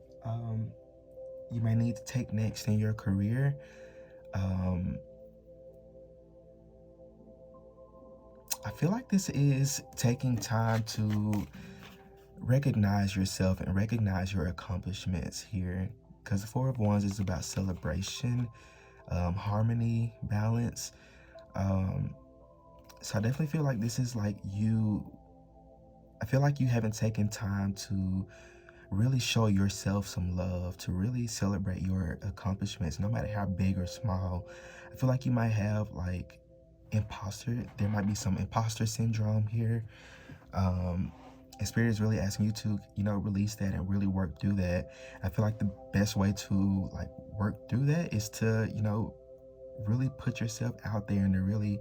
you may need to take next in your career. I feel like this is taking time to recognize yourself and recognize your accomplishments here, because the Four of Wands is about celebration, harmony, balance. So I definitely feel like this is like I feel like you haven't taken time to really show yourself some love, to really celebrate your accomplishments, no matter how big or small. I feel like you might have like there might be some imposter syndrome here. And Spirit is really asking you to, release that and really work through that. I feel like the best way to like work through that is to, really put yourself out there, and to really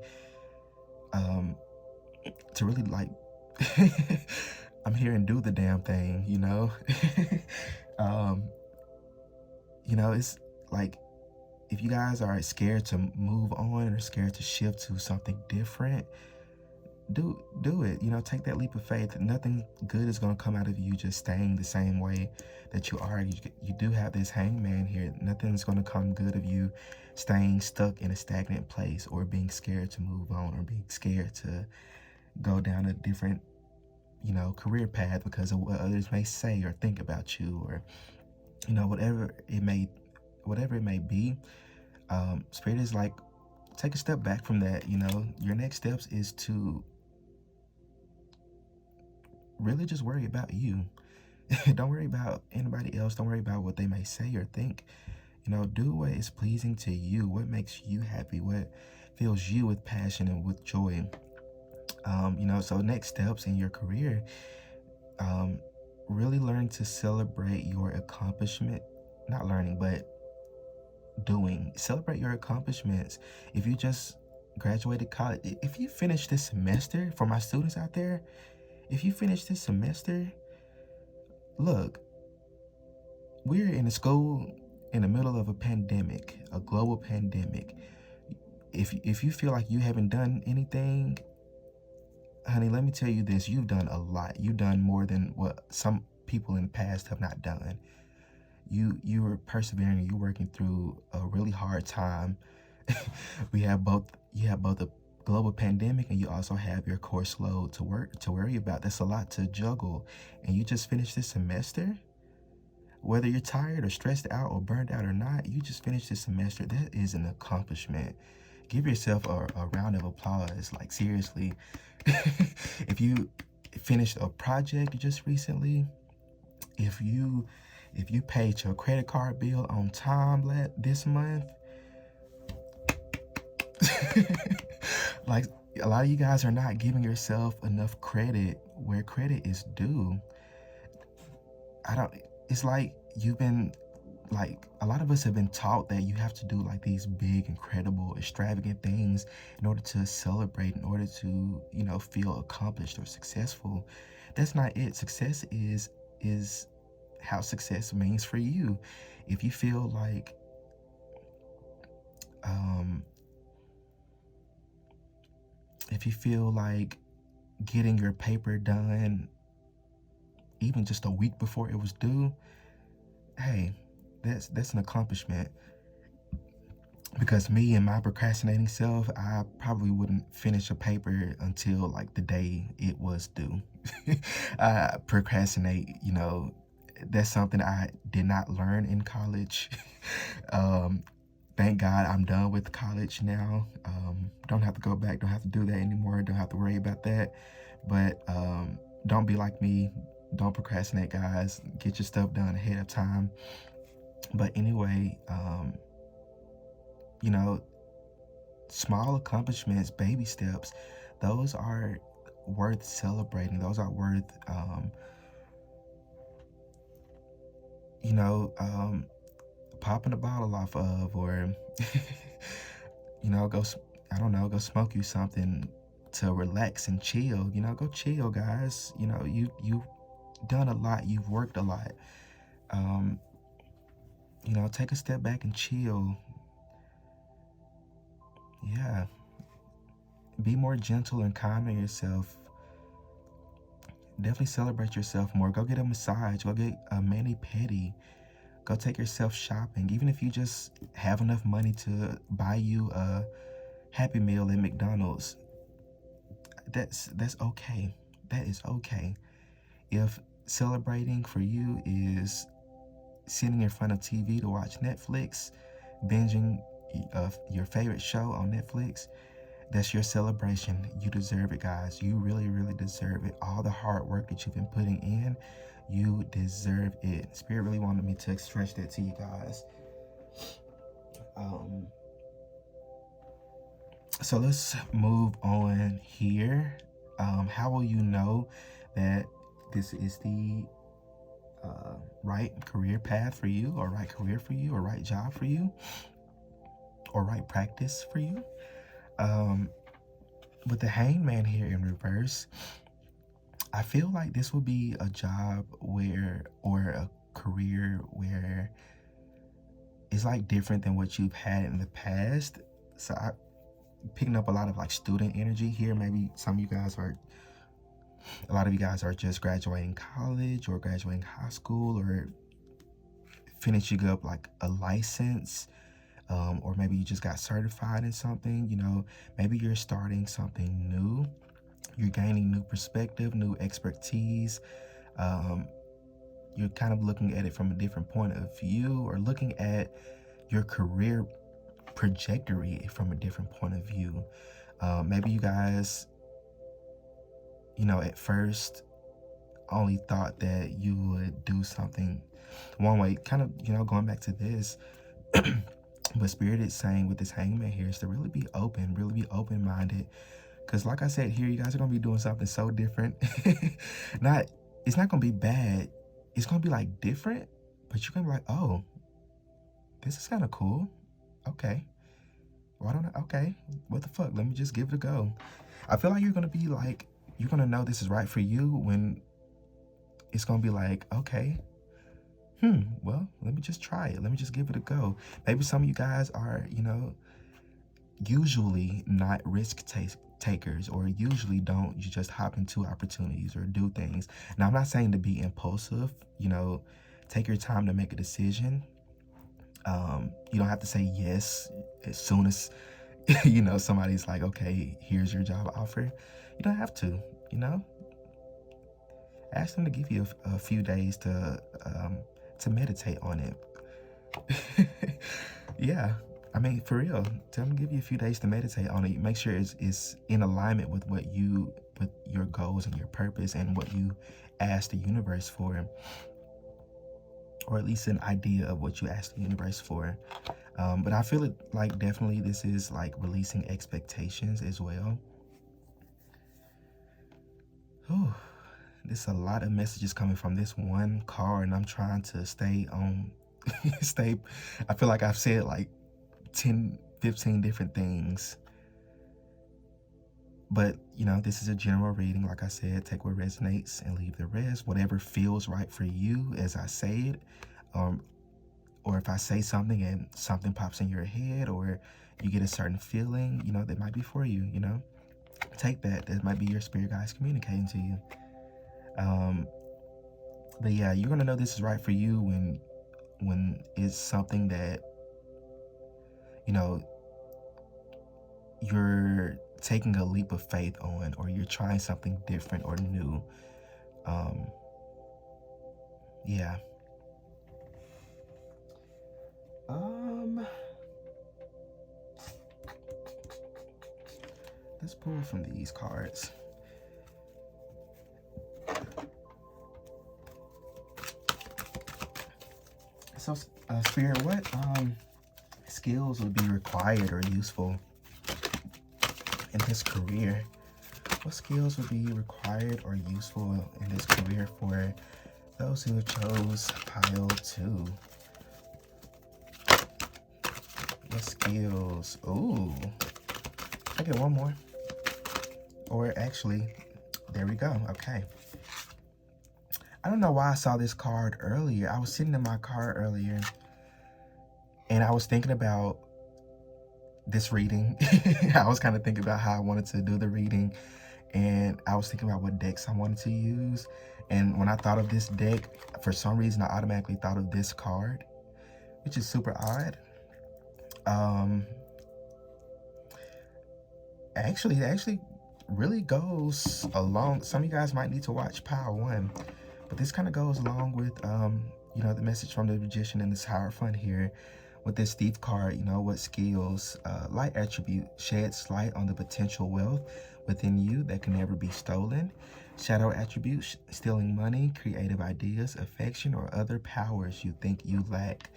like, I'm here and do the damn thing, it's like if you guys are scared to move on or scared to shift to something different, do it. Take that leap of faith. Nothing good is going to come out of you just staying the same way that you are. You do have this hangman here. Nothing's going to come good of you staying stuck in a stagnant place, or being scared to move on, or being scared to go down a different career path because of what others may say or think about you, or whatever it may be. Spirit is like, take a step back from that. Your next steps is to really just worry about you. Don't worry about anybody else. Don't worry about what they may say or think. Do what is pleasing to you, what makes you happy, what fills you with passion and with joy. So next steps in your career, really learn to celebrate your accomplishment. Not learning, but doing. Celebrate your accomplishments. If you just graduated college, if you finish this semester, for my students out there, if you finish this semester, look, we're in a school in the middle of a pandemic, a global pandemic. If you feel like you haven't done anything, honey, let me tell you this, you've done a lot. You've done more than what some people in the past have not done. You are persevering. You're working through a really hard time. You have both a global pandemic, and you also have your course load to worry about. That's a lot to juggle. And you just finished this semester. Whether you're tired or stressed out or burned out or not, you just finished this semester. That is an accomplishment. Give yourself a round of applause. Like, seriously. If you finished a project just recently, if you paid your credit card bill on time this month, like, a lot of you guys are not giving yourself enough credit where credit is due. It's like a lot of us have been taught that you have to do like these big, incredible, extravagant things in order to celebrate, in order to, feel accomplished or successful. That's not it. Success is how success means for you. If you feel like, getting your paper done even just a week before it was due, hey, that's an accomplishment. Because me and my procrastinating self, I probably wouldn't finish a paper until like the day it was due. I procrastinate, that's something I did not learn in college. Thank God I'm done with college now. Don't have to go back, don't have to do that anymore, don't have to worry about that. But don't be like me. Don't procrastinate, guys. Get your stuff done ahead of time. But anyway, small accomplishments, baby steps, those are worth celebrating. Those are worth, popping a bottle off of, or, go smoke you something to relax and chill. Go chill, guys. You've done a lot. You've worked a lot. Take a step back and chill. Yeah. Be more gentle and kind on yourself. Definitely celebrate yourself more. Go get a massage. Go get a mani-pedi. Go take yourself shopping. Even if you just have enough money to buy you a Happy Meal at McDonald's, that's okay. That is okay. If celebrating for you is sitting in front of TV to watch Netflix, binging your favorite show on Netflix, that's your celebration. You deserve it, guys. You really, really deserve it. All the hard work that you've been putting in, you deserve it. Spirit really wanted me to express that to you guys. So let's move on here. How will you know that this is the right career path for you, or right career for you, or right job for you, or right practice for you? With the hangman here in reverse, I feel like this will be a job or a career where it's like different than what you've had in the past. So I picking up a lot of like student energy here. Maybe a lot of you guys are just graduating college or graduating high school or finishing up like a license, or maybe you just got certified in something. Maybe you're starting something new. You're gaining new perspective, new expertise. You're kind of looking at it from a different point of view, or looking at your career trajectory from a different point of view. Maybe you guys, at first only thought that you would do something one way, kind of, going back to this. But Spirit is saying with this hangman here is to really be open-minded. Because like I said here, you guys are going to be doing something so different. It's not going to be bad. It's going to be like different, but you're going to be like, oh, this is kind of cool. Okay. Why don't I? Okay. What the fuck? Let me just give it a go. I feel like you're going to be like, you're going to know this is right for you when it's going to be like, okay, well, let me just try it. Let me just give it a go. Maybe some of you guys are, usually not risk takers, or usually don't you just hop into opportunities or do things. Now, I'm not saying to be impulsive, take your time to make a decision. You don't have to say yes as soon as, somebody's like, okay, here's your job offer. You don't have to, ask them to give you a few days to meditate on it. Yeah, I mean, for real, tell them to give you a few days to meditate on it. Make sure it's in alignment with with your goals and your purpose and what you ask the universe for, or at least an idea of what you ask the universe for. But I feel it like definitely this is like releasing expectations as well. Whew. There's a lot of messages coming from this one card, and I'm trying to stay on, I feel like I've said like 10, 15 different things. But, this is a general reading. Like I said, take what resonates and leave the rest. Whatever feels right for you as I say it. Or if I say something and something pops in your head, or you get a certain feeling, that might be for you, Take that. That might be your spirit guides communicating to you. But yeah, you're gonna know this is right for you when it's something that you're taking a leap of faith on, or you're trying something different or new. Yeah. Let's pull from these cards. So, Spirit, what skills would be required or useful in this career? What skills would be required or useful in this career for those who chose pile 2? What skills? Ooh, I get one more. Or actually, there we go. Okay. I don't know why I saw this card earlier. I was sitting in my car earlier, and I was thinking about this reading. I was kind of thinking about how I wanted to do the reading, and I was thinking about what decks I wanted to use. And when I thought of this deck, for some reason, I automatically thought of this card, which is super odd. Actually, it actually really goes along. Some of you guys might need to watch Pile 1. But this kind of goes along with, the message from the Magician and this Hierophant here. With this Thief card, what skills? Light attribute sheds light on the potential wealth within you that can never be stolen. Shadow attribute, stealing money, creative ideas, affection, or other powers you think you lack.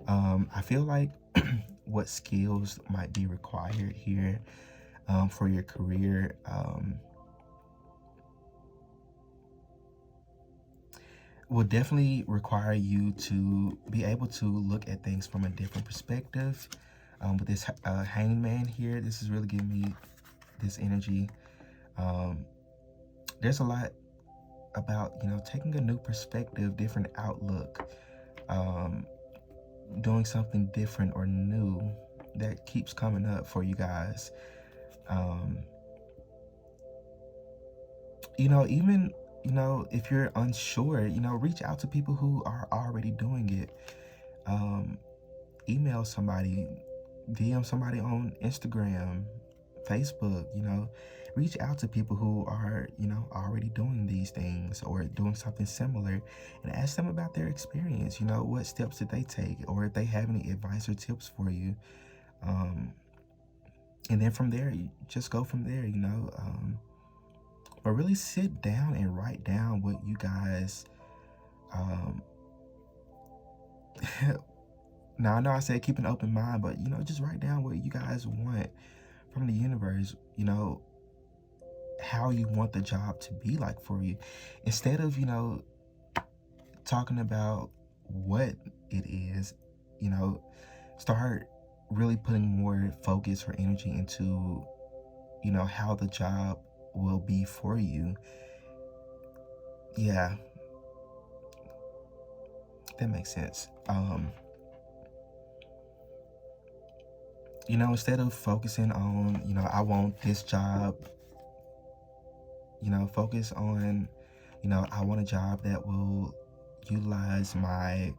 I feel like what skills might be required here for your career. Will definitely require you to be able to look at things from a different perspective. With this hangman here, this is really giving me this energy. There's a lot about, taking a new perspective, different outlook. doing something different or new that keeps coming up for you guys. Even, if you're unsure, reach out to people who are already doing it. Email somebody, DM somebody on Instagram, Facebook, reach out to people who are, already doing these things or doing something similar, and ask them about their experience. What steps did they take, or if they have any advice or tips for you. And then from there, you just go from there, but really sit down and write down what you guys, now I know I said keep an open mind, but, just write down what you guys want from the universe, how you want the job to be like for you. Instead of, talking about what it is, start really putting more focus or energy into, how the job will be for you. Yeah, that makes sense. Instead of focusing on, I want this job, focus on, I want a job that will utilize my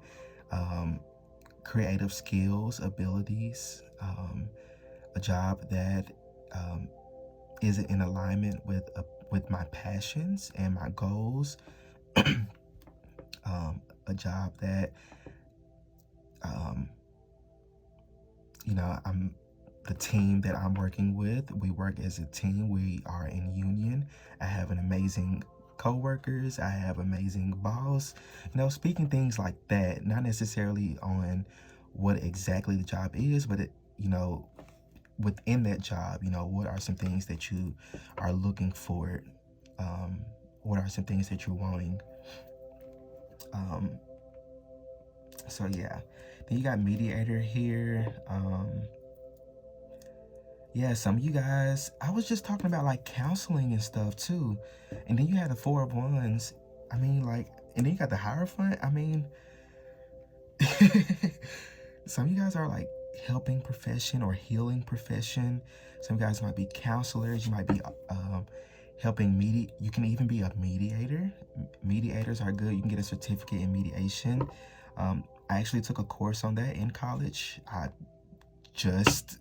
creative skills, abilities, a job that is in alignment with my passions and my goals, a job that, I'm the team that I'm working with. We work as a team. We are in union. I have an amazing co-workers. I have amazing boss. Speaking things like that, not necessarily on what exactly the job is, but within that job, what are some things that you are looking for? What are some things that you're wanting? So yeah, then you got mediator here. Yeah, some of you guys, I was just talking about like counseling and stuff too. And then you had the 4 of Wands. I mean, like, and then you got the Hierophant. I mean, some of you guys are like helping profession or healing profession. Some of you guys might be counselors. You might be helping you can even be a mediator. Mediators are good. You can get a certificate in mediation. I actually took a course on that in college. I just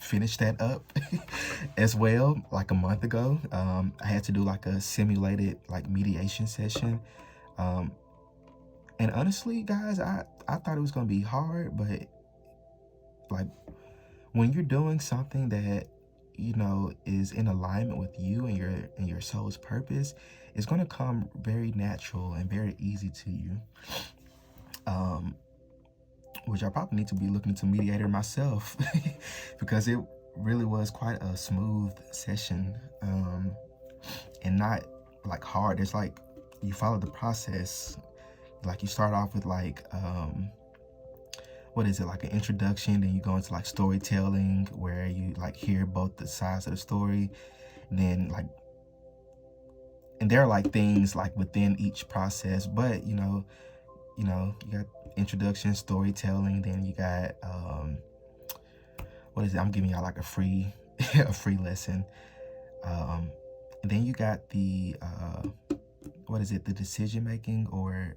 finished that up as well, like a month ago. I had to do like a simulated like mediation session. And honestly, guys, I thought it was gonna be hard, but like when you're doing something that is in alignment with you and your soul's purpose, it's gonna come very natural and very easy to you. Which I probably need to be looking into mediator myself because it really was quite a smooth session, and not like hard. It's like you follow the process. Like you start off with like what is it, like an introduction, then you go into like storytelling where you like hear both the sides of the story, and then like, and there are like things like within each process, but you got introduction, storytelling, then you got what is it, I'm giving y'all like a free a free lesson, and then you got the what is it, the decision making, or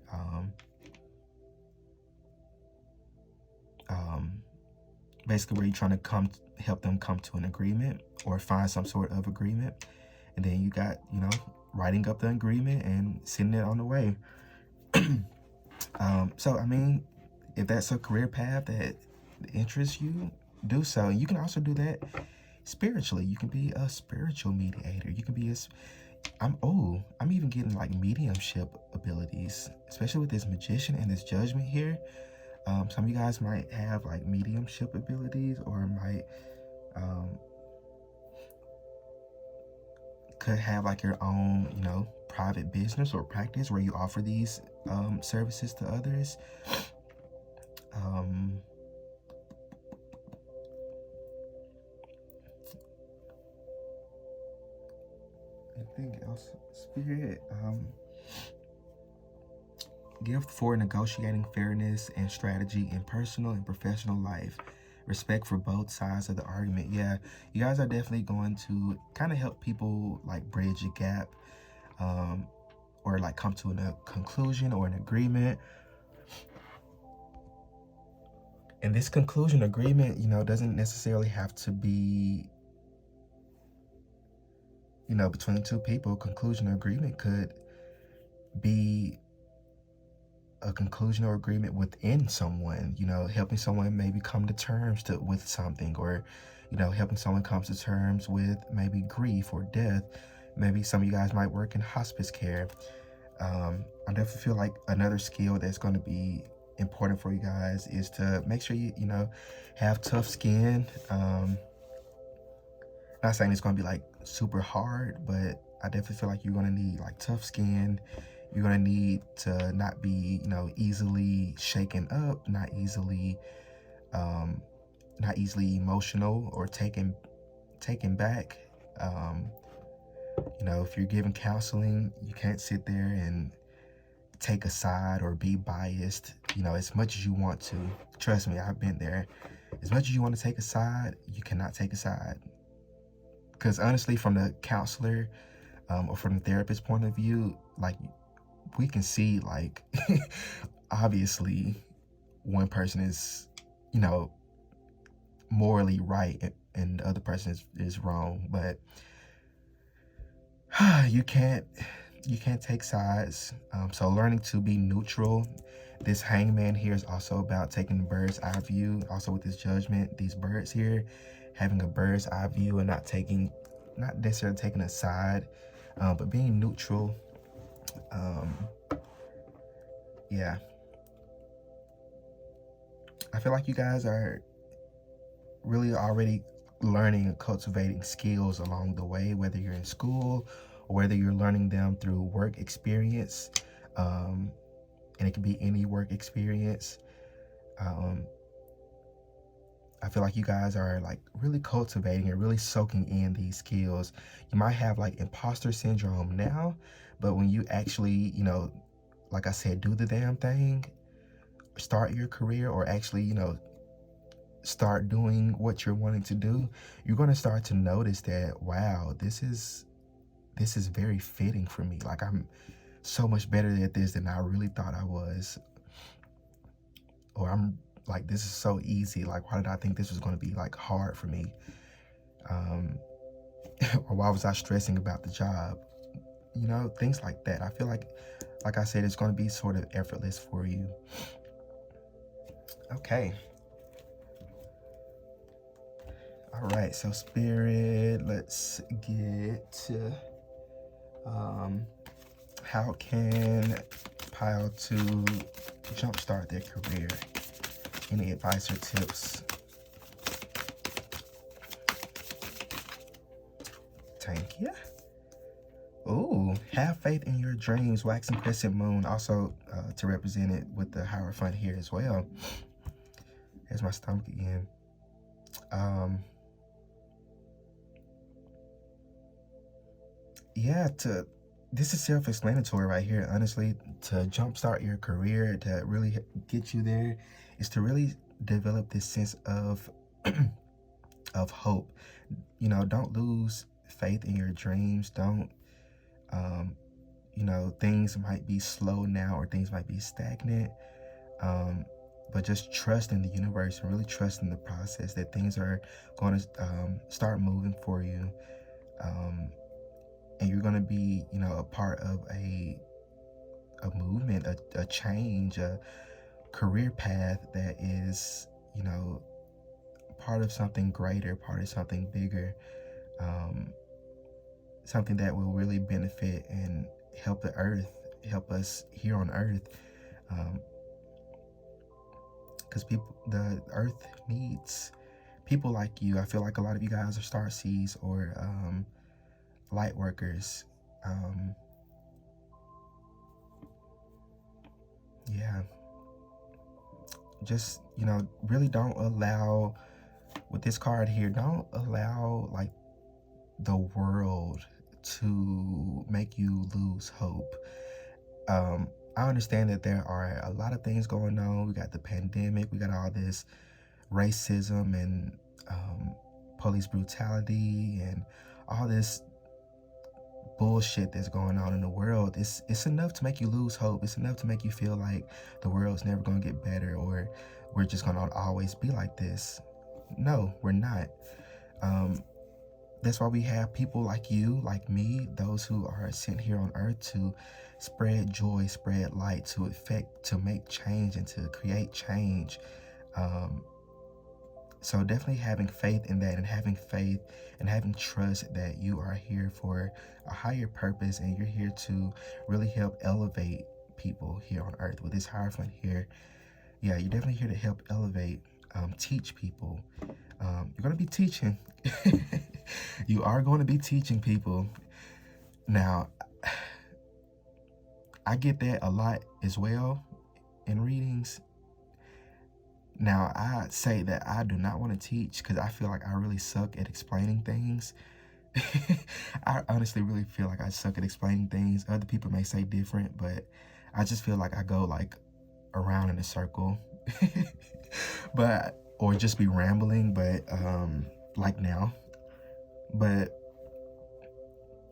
basically where you're trying to help them come to an agreement or find some sort of agreement. And then you got writing up the agreement and sending it on the way. So I mean, if that's a career path that interests you, do so. And you can also do that spiritually. You can be a spiritual mediator. You can be I'm even getting like mediumship abilities, especially with this magician and this judgment here. Some of you guys might have like mediumship abilities, or might could have like your own private business or practice where you offer these services to others. Anything else, Spirit? gift for negotiating fairness and strategy in personal and professional life. Respect for both sides of the argument. Yeah, you guys are definitely going to kind of help people like bridge a gap, or like come to a conclusion or an agreement. And this conclusion agreement, doesn't necessarily have to be, between two people. Conclusion or agreement could be a conclusion or agreement within someone, helping someone maybe come to terms with something, or, helping someone come to terms with maybe grief or death. Maybe some of you guys might work in hospice care. I definitely feel like another skill that's going to be important for you guys is to make sure you have tough skin. Not saying it's going to be like super hard, but I definitely feel like you're going to need like tough skin. You're going to need to not be, easily shaken up, not easily emotional or taken back. If you're giving counseling, you can't sit there and take a side or be biased, as much as you want to. Trust me, I've been there. As much as you want to take a side, you cannot take a side. Because honestly, from the counselor or from the therapist point of view, like, we can see, like, obviously one person is, morally right and the other person is wrong. But you can't take sides. So learning to be neutral. This hangman here is also about taking the bird's eye view. Also with this judgment, these birds here, having a bird's eye view and not necessarily taking a side, but being neutral. Yeah. I feel like you guys are really already learning and cultivating skills along the way, whether you're in school or whether you're learning them through work experience. And it can be any work experience. I feel like you guys are like really cultivating and really soaking in these skills. You might have like imposter syndrome now, but when you actually, like I said, do the damn thing, start your career, or actually, start doing what you're wanting to do, you're going to start to notice that, wow, this is very fitting for me. Like, I'm so much better at this than I really thought I was. Or I'm like, this is so easy. Like, why did I think this was going to be like hard for me? Or why was I stressing about the job? Things like that. I feel like I said, it's going to be sort of effortless for you. Okay. All right, so Spirit, let's get to how can Pile 2 jumpstart their career? Any advice or tips? Thank you. Ooh, have faith in your dreams. Waxing crescent moon, also to represent it with the Hierophant here as well. Here's my stomach again. Yeah, this is self-explanatory right here, honestly. To jumpstart your career, to really get you there, is to really develop this sense of hope. Don't lose faith in your dreams. Don't, things might be slow now, or things might be stagnant, but just trust in the universe and really trust in the process, that things are going to start moving for you. And you're going to be, a part of a movement, a change, a career path that is, part of something greater, part of something bigger, something that will really benefit and help the earth, help us here on earth. Because the earth needs people like you. I feel like a lot of you guys are starseeds or light workers. Yeah, just really don't allow, with this card here, don't allow like the world to make you lose hope. I understand that there are a lot of things going on. We got the pandemic, we got all this racism and police brutality and all this bullshit that's going on in the world. It's enough to make you lose hope. It's enough to make you feel like the world's never going to get better, or we're just going to always be like this. No, we're not. That's why we have people like you, like me, those who are sent here on earth to spread joy, spread light, to make change and to create change. So definitely having faith in that, and having faith and having trust that you are here for a higher purpose, and you're here to really help elevate people here on earth with this Hierophant here. Yeah, you're definitely here to help elevate, teach people. You're going to be teaching. You are going to be teaching people. Now, I get that a lot as well in readings. Now, I say that I do not want to teach because I feel like I really suck at explaining things. I honestly really feel like I suck at explaining things. Other people may say different, but I just feel like I go like around in a circle. Or just be rambling, but like now. But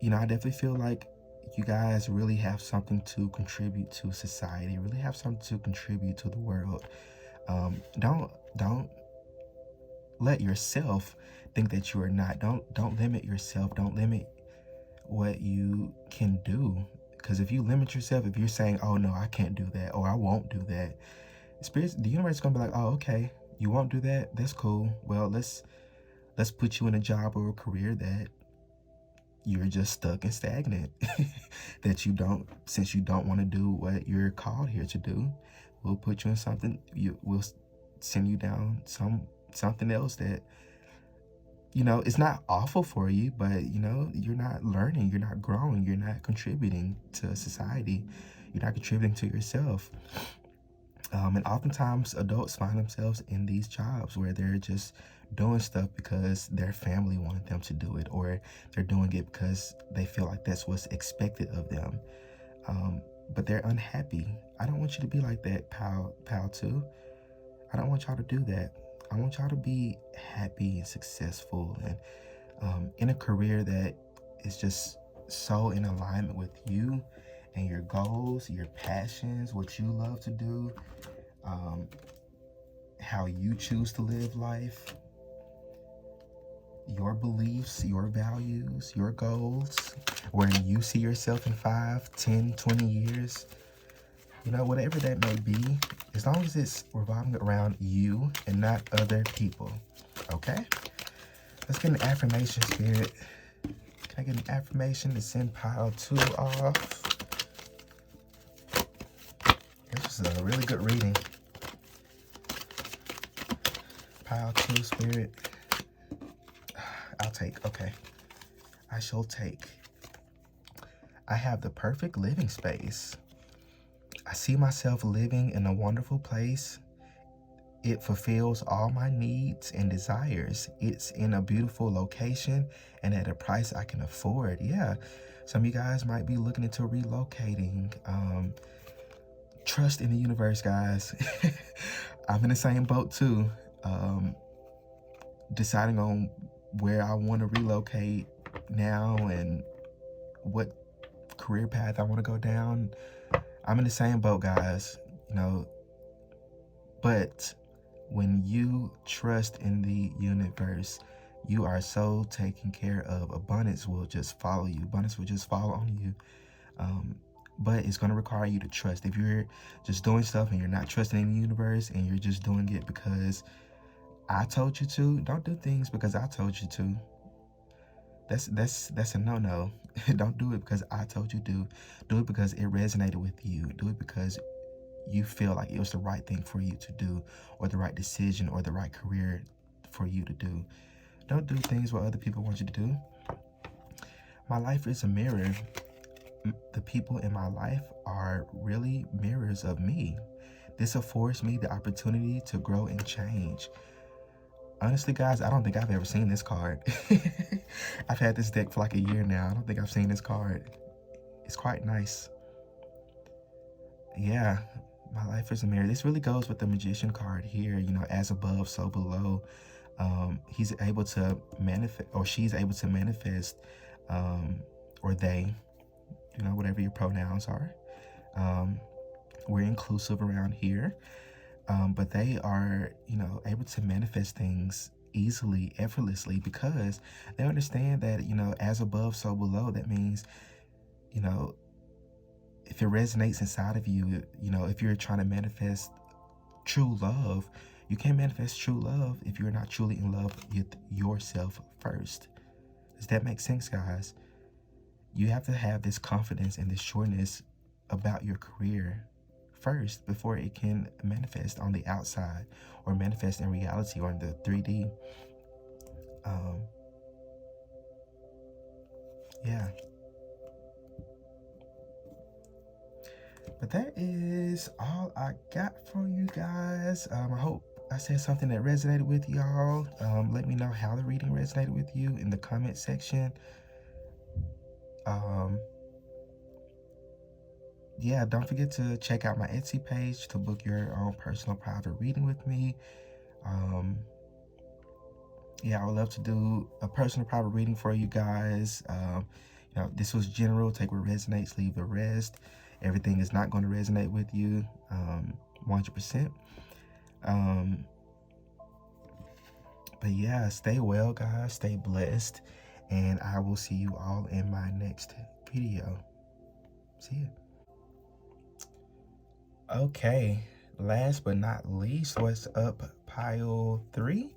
I definitely feel like you guys really have something to contribute to society, really have something to contribute to the world. Don't let yourself think that you are not. Don't limit yourself. Don't limit what you can do. Because if you limit yourself, if you're saying, oh no, I can't do that, or I won't do that, the universe is gonna be like, oh, okay, you won't do that? That's cool. Well, let's put you in a job or a career that you're just stuck and stagnant. That since you don't want to do what you're called here to do, we'll put you in something. We'll send you down something else that, it's not awful for you, but, you're not learning, you're not growing, you're not contributing to society, you're not contributing to yourself. And oftentimes adults find themselves in these jobs where they're just doing stuff because their family wanted them to do it, or they're doing it because they feel like that's what's expected of them. But they're unhappy. I don't want you to be like that, pal 2. I don't want y'all to do that. I want y'all to be happy and successful, and in a career that is just so in alignment with you and your goals, your passions, what you love to do, how you choose to live life, your beliefs, your values, your goals, where you see yourself in 5, 10, 20 years, whatever that may be, as long as it's revolving around you and not other people. Okay? Let's get an affirmation, Spirit. Can I get an affirmation to send pile 2 off? This is a really good reading. Pile 2, Spirit. I'll take. Okay. I shall take. I have the perfect living space. I see myself living in a wonderful place. It fulfills all my needs and desires. It's in a beautiful location and at a price I can afford. Yeah. Some of you guys might be looking into relocating. Trust in the universe, guys. I'm in the same boat too. Deciding on where I want to relocate now and what career path I want to go down. I'm in the same boat, guys. But when you trust in the universe, you are so taken care of. Abundance will just follow you. Abundance will just fall on you. But it's going to require you to trust. If you're just doing stuff and you're not trusting in the universe and you're just doing it because I told you to, don't do things because I told you to. That's a no-no. Don't do it because I told you to. Do it because it resonated with you. Do it because you feel like it was the right thing for you to do, or the right decision, or the right career for you to do. Don't do things what other people want you to do. My life is a mirror. The people in my life are really mirrors of me. This affords me the opportunity to grow and change. Honestly, guys, I don't think I've ever seen this card. I've had this deck for like a year now. I don't think I've seen this card. It's quite nice. yeah, my life is a mirror. This really goes with the Magician card here, you know, as above, so below. He's able to manifest, or she's able to manifest, or they, you know, whatever your pronouns are. We're inclusive around here. But they are, you know, able to manifest things easily, effortlessly, because they understand that, you know, as above, so below. That means, you know, if it resonates inside of you, you know, if you're trying to manifest true love, you can't manifest true love if you're not truly in love with yourself first. Does that make sense, guys? You have to have this confidence and this sureness about your career first before it can manifest on the outside or manifest in reality or in the 3D. Yeah. But that is all I got for you guys. I hope I said something that resonated with y'all. Let me know how the reading resonated with you in the comment section. Yeah, don't forget to check out my Etsy page to book your own personal private reading with me. Yeah, I would love to do a personal private reading for you guys. You know, this was general. Take what resonates, leave the rest. Everything is not going to resonate with you 100%. But yeah, stay well, guys. Stay blessed. And I will see you all in my next video. See ya. Okay, last but not least, what's up, pile 3?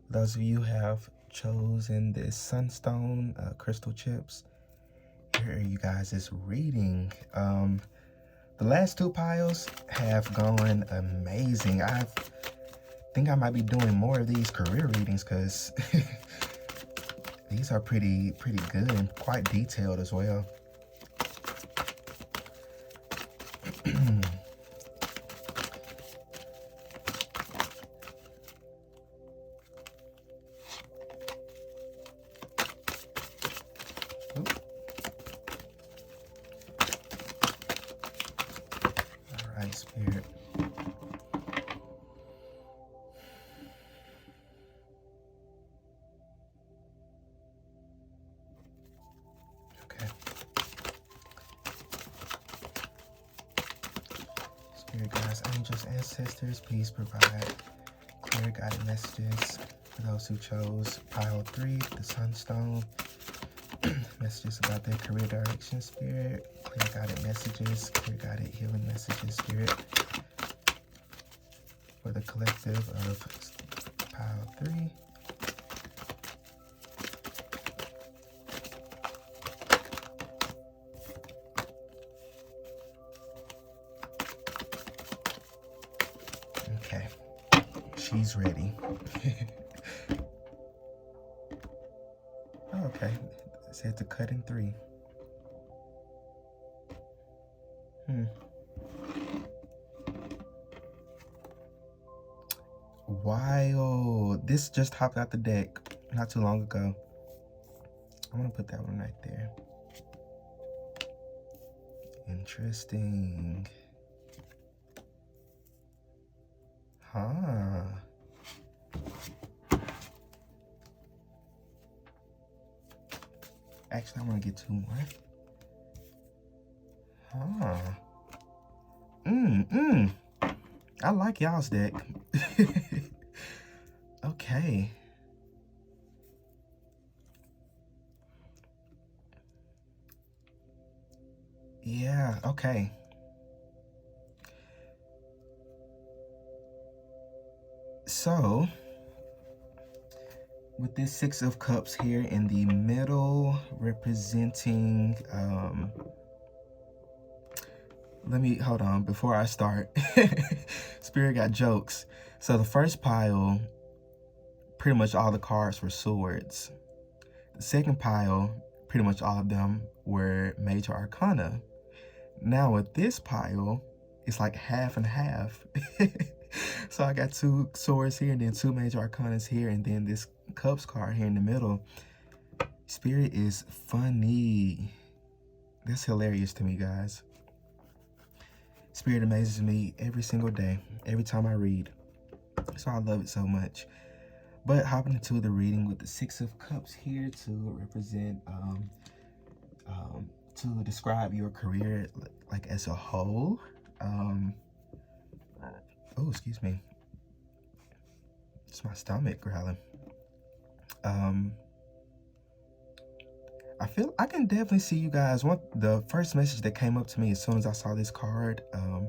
Those of you who have chosen this sunstone crystal chips, here are you guys' reading. The last 2 piles have gone amazing. I think I might be doing more of these career readings because these are pretty good and quite detailed as well. Alright, Spirit. Okay. Spirit guides, angels, ancestors, please provide clear guided messages for those who chose pile 3, the sunstone. Messages about their career direction, Spirit. Clear guided messages, clear guided healing messages, Spirit. For the collective of pile 3. Okay, she's ready. Oh, okay, it said to cut in 3. Wild. This just hopped out the deck not too long ago. I'm gonna put that one right there. Interesting. Huh. Actually, I'm gonna get 2 more. Huh. I like y'all's deck. Okay. Yeah, okay. So, with this 6 of Cups here in the middle, representing, let me, hold on, before I start. Spirit got jokes. So the first pile, pretty much all the cards were swords. The second pile, pretty much all of them were major arcana. Now with this pile, it's like half and half. So I got 2 swords here and then 2 major arcanas here and then this cups card here in the middle. Spirit is funny. That's hilarious to me, guys. Spirit amazes me every single day, every time I read. So I love it so much. But hopping into the reading with the Six of Cups here to represent, to describe your career like as a whole. Oh, excuse me. It's my stomach growling. I feel I can definitely see you guys. The first message that came up to me as soon as I saw this card, and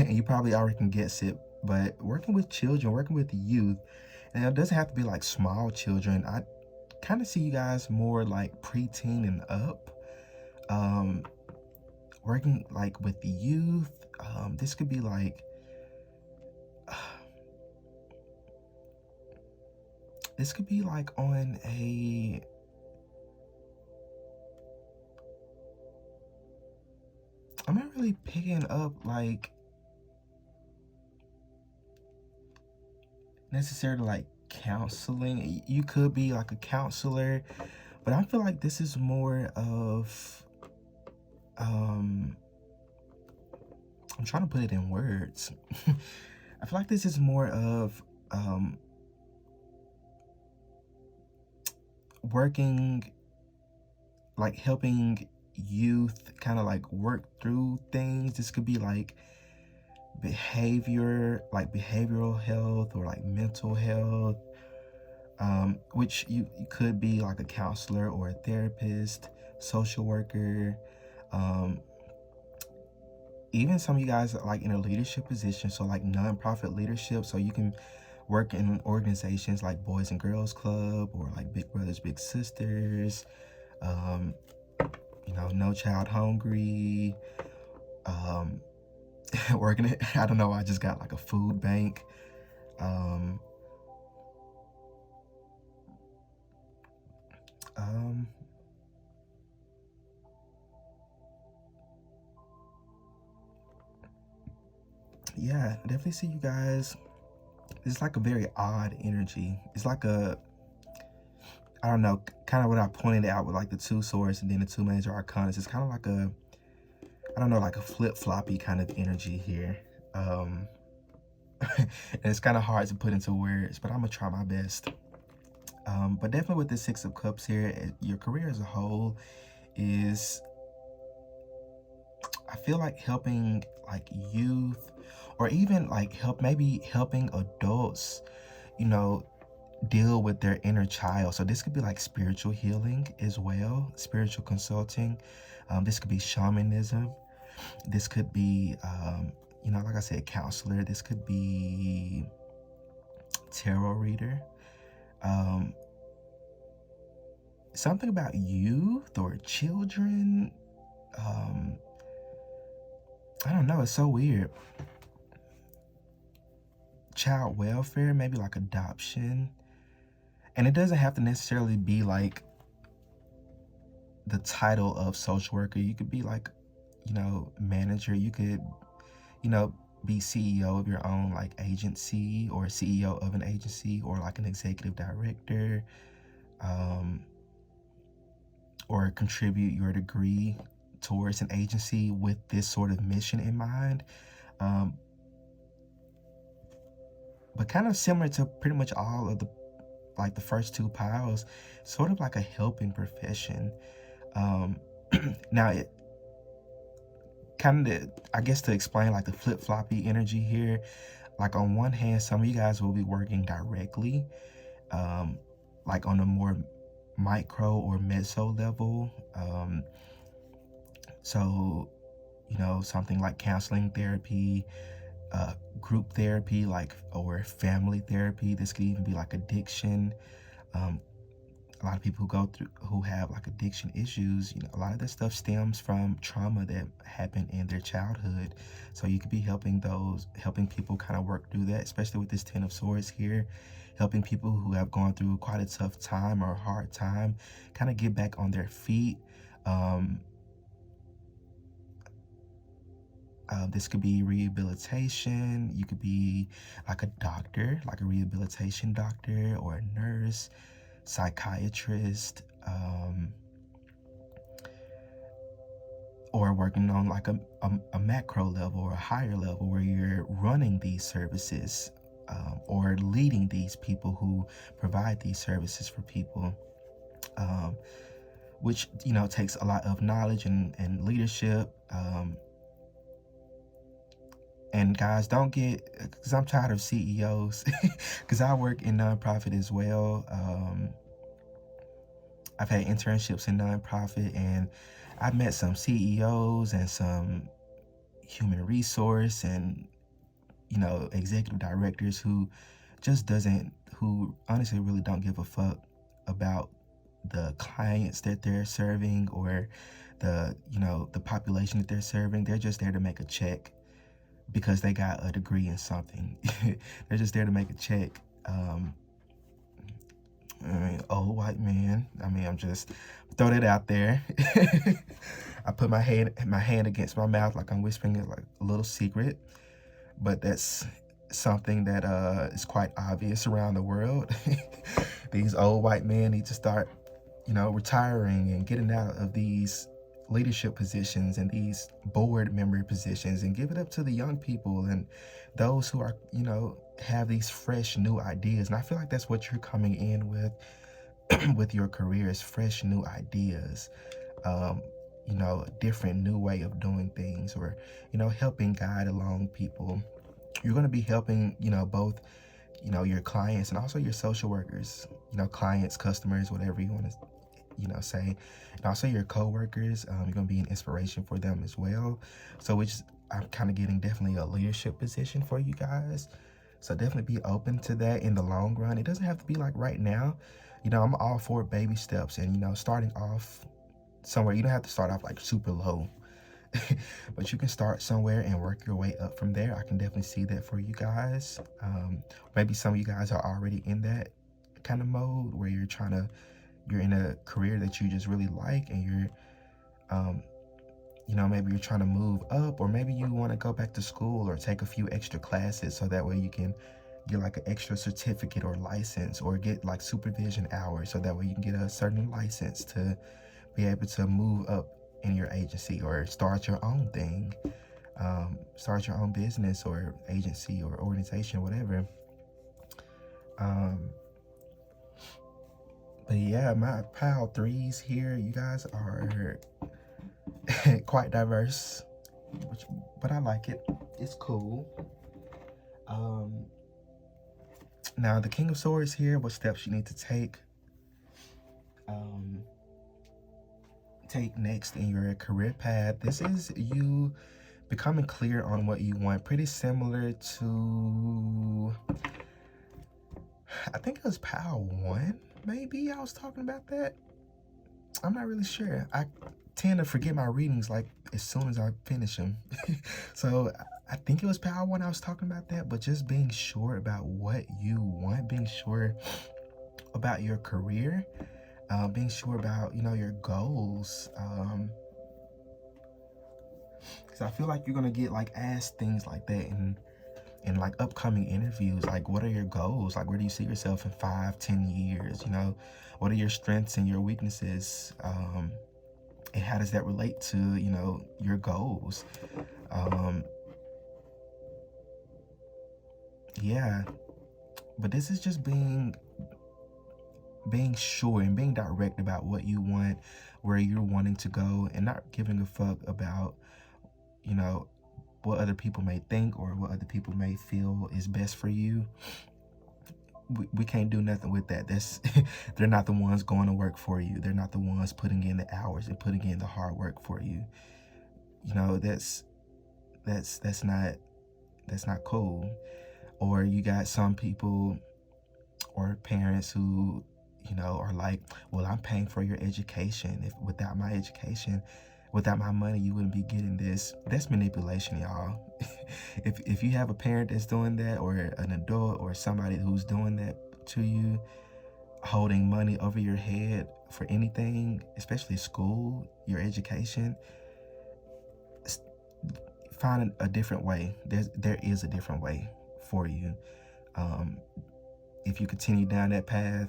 you probably already can guess it, but working with children, working with youth, and it doesn't have to be like small children. I kind of see you guys more like preteen and up, working like with the youth. This could be like, this could be like on a, I'm not really picking up like necessarily like counseling. You could be like a counselor, but I feel like this is more of, I'm trying to put it in words. I feel like this is more of working, like helping youth kind of like work through things. This could be like behavioral health or like mental health, which you could be like a counselor or a therapist, social worker, even some of you guys are like in a leadership position, so like nonprofit leadership, so you can work in organizations like Boys and Girls Club or like Big Brothers Big Sisters, No Child Hungry, working at, I don't know, I just got like a food bank, yeah, definitely see you guys. It's like a very odd energy. It's like a, I don't know, kind of what I pointed out with like the two swords and then the two major arcanas. It's kind of like a, I don't know, like a flip-floppy kind of energy here. And it's kind of hard to put into words, but I'm gonna try my best. But definitely with the Six of Cups here, your career as a whole is, I feel like helping like youth, or even like maybe helping adults, deal with their inner child. So this could be like spiritual healing as well, spiritual consulting. This could be shamanism. This could be, like I said, counselor. This could be tarot reader. Something about youth or children. I don't know. It's so weird. Child welfare, maybe like adoption. And it doesn't have to necessarily be like the title of social worker. You could be like, manager. You could, be CEO of your own like agency, or CEO of an agency, or like an executive director, or contribute your degree towards an agency with this sort of mission in mind. But kind of similar to pretty much all of the first two piles, sort of like a helping profession. Now it kind of, I guess, to explain like the flip-floppy energy here, like on one hand, some of you guys will be working directly, like on a more micro or meso level. So, something like counseling therapy, group therapy, or family therapy. This could even be like addiction. A lot of people who have like addiction issues, a lot of this stuff stems from trauma that happened in their childhood. So you could be helping people kind of work through that, especially with this Ten of Swords here, helping people who have gone through quite a tough time or a hard time kind of get back on their feet. This could be rehabilitation. You could be like a doctor, like a rehabilitation doctor, or a nurse, psychiatrist. or working on like a macro level or a higher level where you're running these services, or leading these people who provide these services for people, which, you know, takes a lot of knowledge and leadership. And guys, don't get, because I'm tired of CEOs, because I work in nonprofit as well. I've had internships in nonprofit, and I've met some CEOs and some human resource and, you know, executive directors who who honestly really don't give a fuck about the clients that they're serving or the, you know, the population that they're serving. They're just there to make a check because they got a degree in something. They're just there to make a check. Old white man. I mean, I'm just throw that out there. I put my hand against my mouth like I'm whispering it like a little secret, but that's something that is quite obvious around the world. These old white men need to start, you know, retiring and getting out of these leadership positions and these board member positions and give it up to the young people and those who are, you know, have these fresh new ideas. And I feel like that's what you're coming in with with your career, is fresh new ideas, you know, a different new way of doing things, or, you know, helping guide along people. You're going to be helping, you know, both, you know, your clients and also your social workers, you know, clients, customers, whatever you want to, you know, say, and also your co-workers. You're going to be an inspiration for them as well. So I'm kind of getting definitely a leadership position for you guys. So definitely be open to that in the long run. It doesn't have to be like right now. You know, I'm all for baby steps and, you know, starting off somewhere. You don't have to start off like super low, but you can start somewhere and work your way up from there. I can definitely see that for you guys. Maybe some of you guys are already in that kind of mode where you're in a career that you just really like, and you're, you know, maybe you're trying to move up, or maybe you want to go back to school or take a few extra classes so that way you can get like an extra certificate or license, or get like supervision hours so that way you can get a certain license to be able to move up in your agency or start your own thing, start your own business or agency or organization, whatever. But yeah, my pile threes here, you guys are quite diverse, but I like it. It's cool. Now the King of Swords here, what steps you need to take next in your career path. This is you becoming clear on what you want. Pretty similar to, I think it was pile 1, maybe I was talking about that. I'm not really sure. I tend to forget my readings like as soon as I finish them. So I think it was pile 1 I was talking about that, but just being sure about what you want, being sure about your career, being sure about, you know, your goals. Because I feel like you're going to get like asked things like that in like upcoming interviews. Like, what are your goals? Like, where do you see yourself in 5-10 years? You know, what are your strengths and your weaknesses? And how does that relate to, you know, your goals? Yeah, but this is just being sure and being direct about what you want, where you're wanting to go, and not giving a fuck about, you know, what other people may think or what other people may feel is best for you. We can't do nothing with that. They're not the ones going to work for you. They're not the ones putting in the hours and putting in the hard work for you. You know, that's not cool. Or you got some people or parents who, you know, are like, well, I'm paying for your education. If without my education, without my money, you wouldn't be getting this. That's manipulation, y'all. If you have a parent that's doing that, or an adult or somebody who's doing that to you, holding money over your head for anything, especially school, your education, find a different way. There is a different way for you. If you continue down that path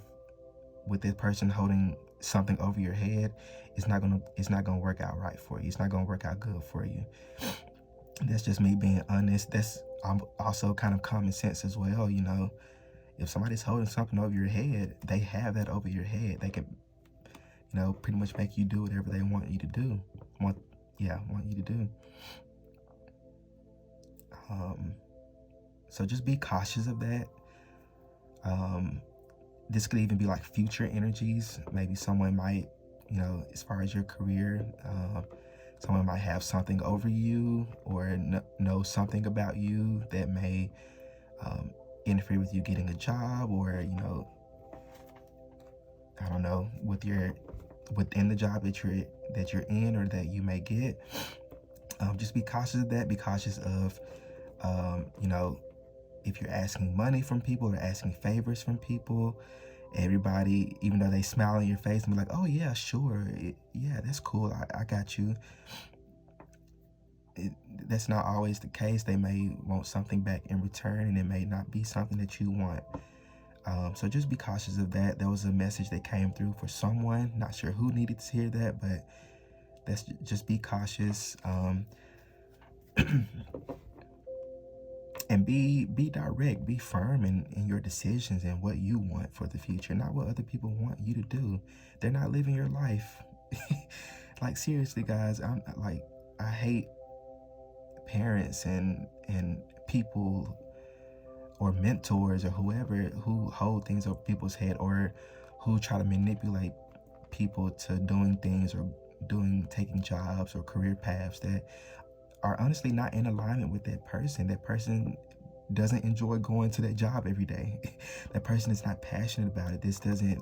with that person holding something over your head, it's not gonna work out right for you. It's not gonna work out good for you. That's just me being honest. That's also kind of common sense as well. If somebody's holding something over your head, they have that over your head. They can, pretty much make you do whatever they want you to do. Want you to do. So just be cautious of that. This could even be like future energies. Maybe someone might, as far as your career, someone might have something over you or know something about you that may interfere with you getting a job, or I don't know, within the job that you're in or that you may get. Just be cautious of that. Be cautious of if you're asking money from people or asking favors from people. Everybody, even though they smile in your face and be like, oh yeah, sure, yeah, that's cool, I got you, that's not always the case. They may want something back in return, and it may not be something that you want. So just be cautious of that. There was a message that came through for someone. Not sure who needed to hear that, but that's just be cautious. And be direct, be firm in your decisions and what you want for the future, not what other people want you to do. They're not living your life. Like, seriously, guys, I hate parents and people or mentors or whoever who hold things over people's head, or who try to manipulate people to doing things or taking jobs or career paths that are honestly not in alignment with that person. That person doesn't enjoy going to that job every day. That person is not passionate about it. This doesn't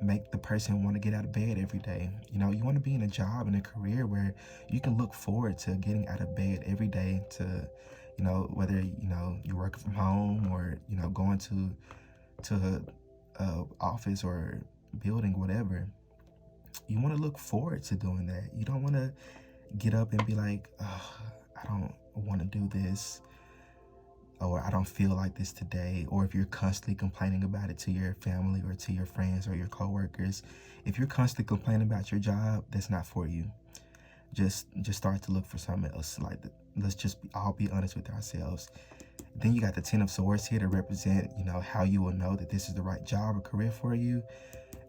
make the person want to get out of bed every day. You want to be in a job and a career where you can look forward to getting out of bed every day, to whether you're working from home or going to office or building, whatever. You want to look forward to doing that. You don't want to get up and be like, oh, I don't want to do this, or I don't feel like this today. Or if you're constantly complaining about it to your family or to your friends or your coworkers, if you're constantly complaining about your job, that's not for you. Just start to look for something else. Like, let's just all be honest with ourselves. Then you got the 10 of Swords here to represent, how you will know that this is the right job or career for you.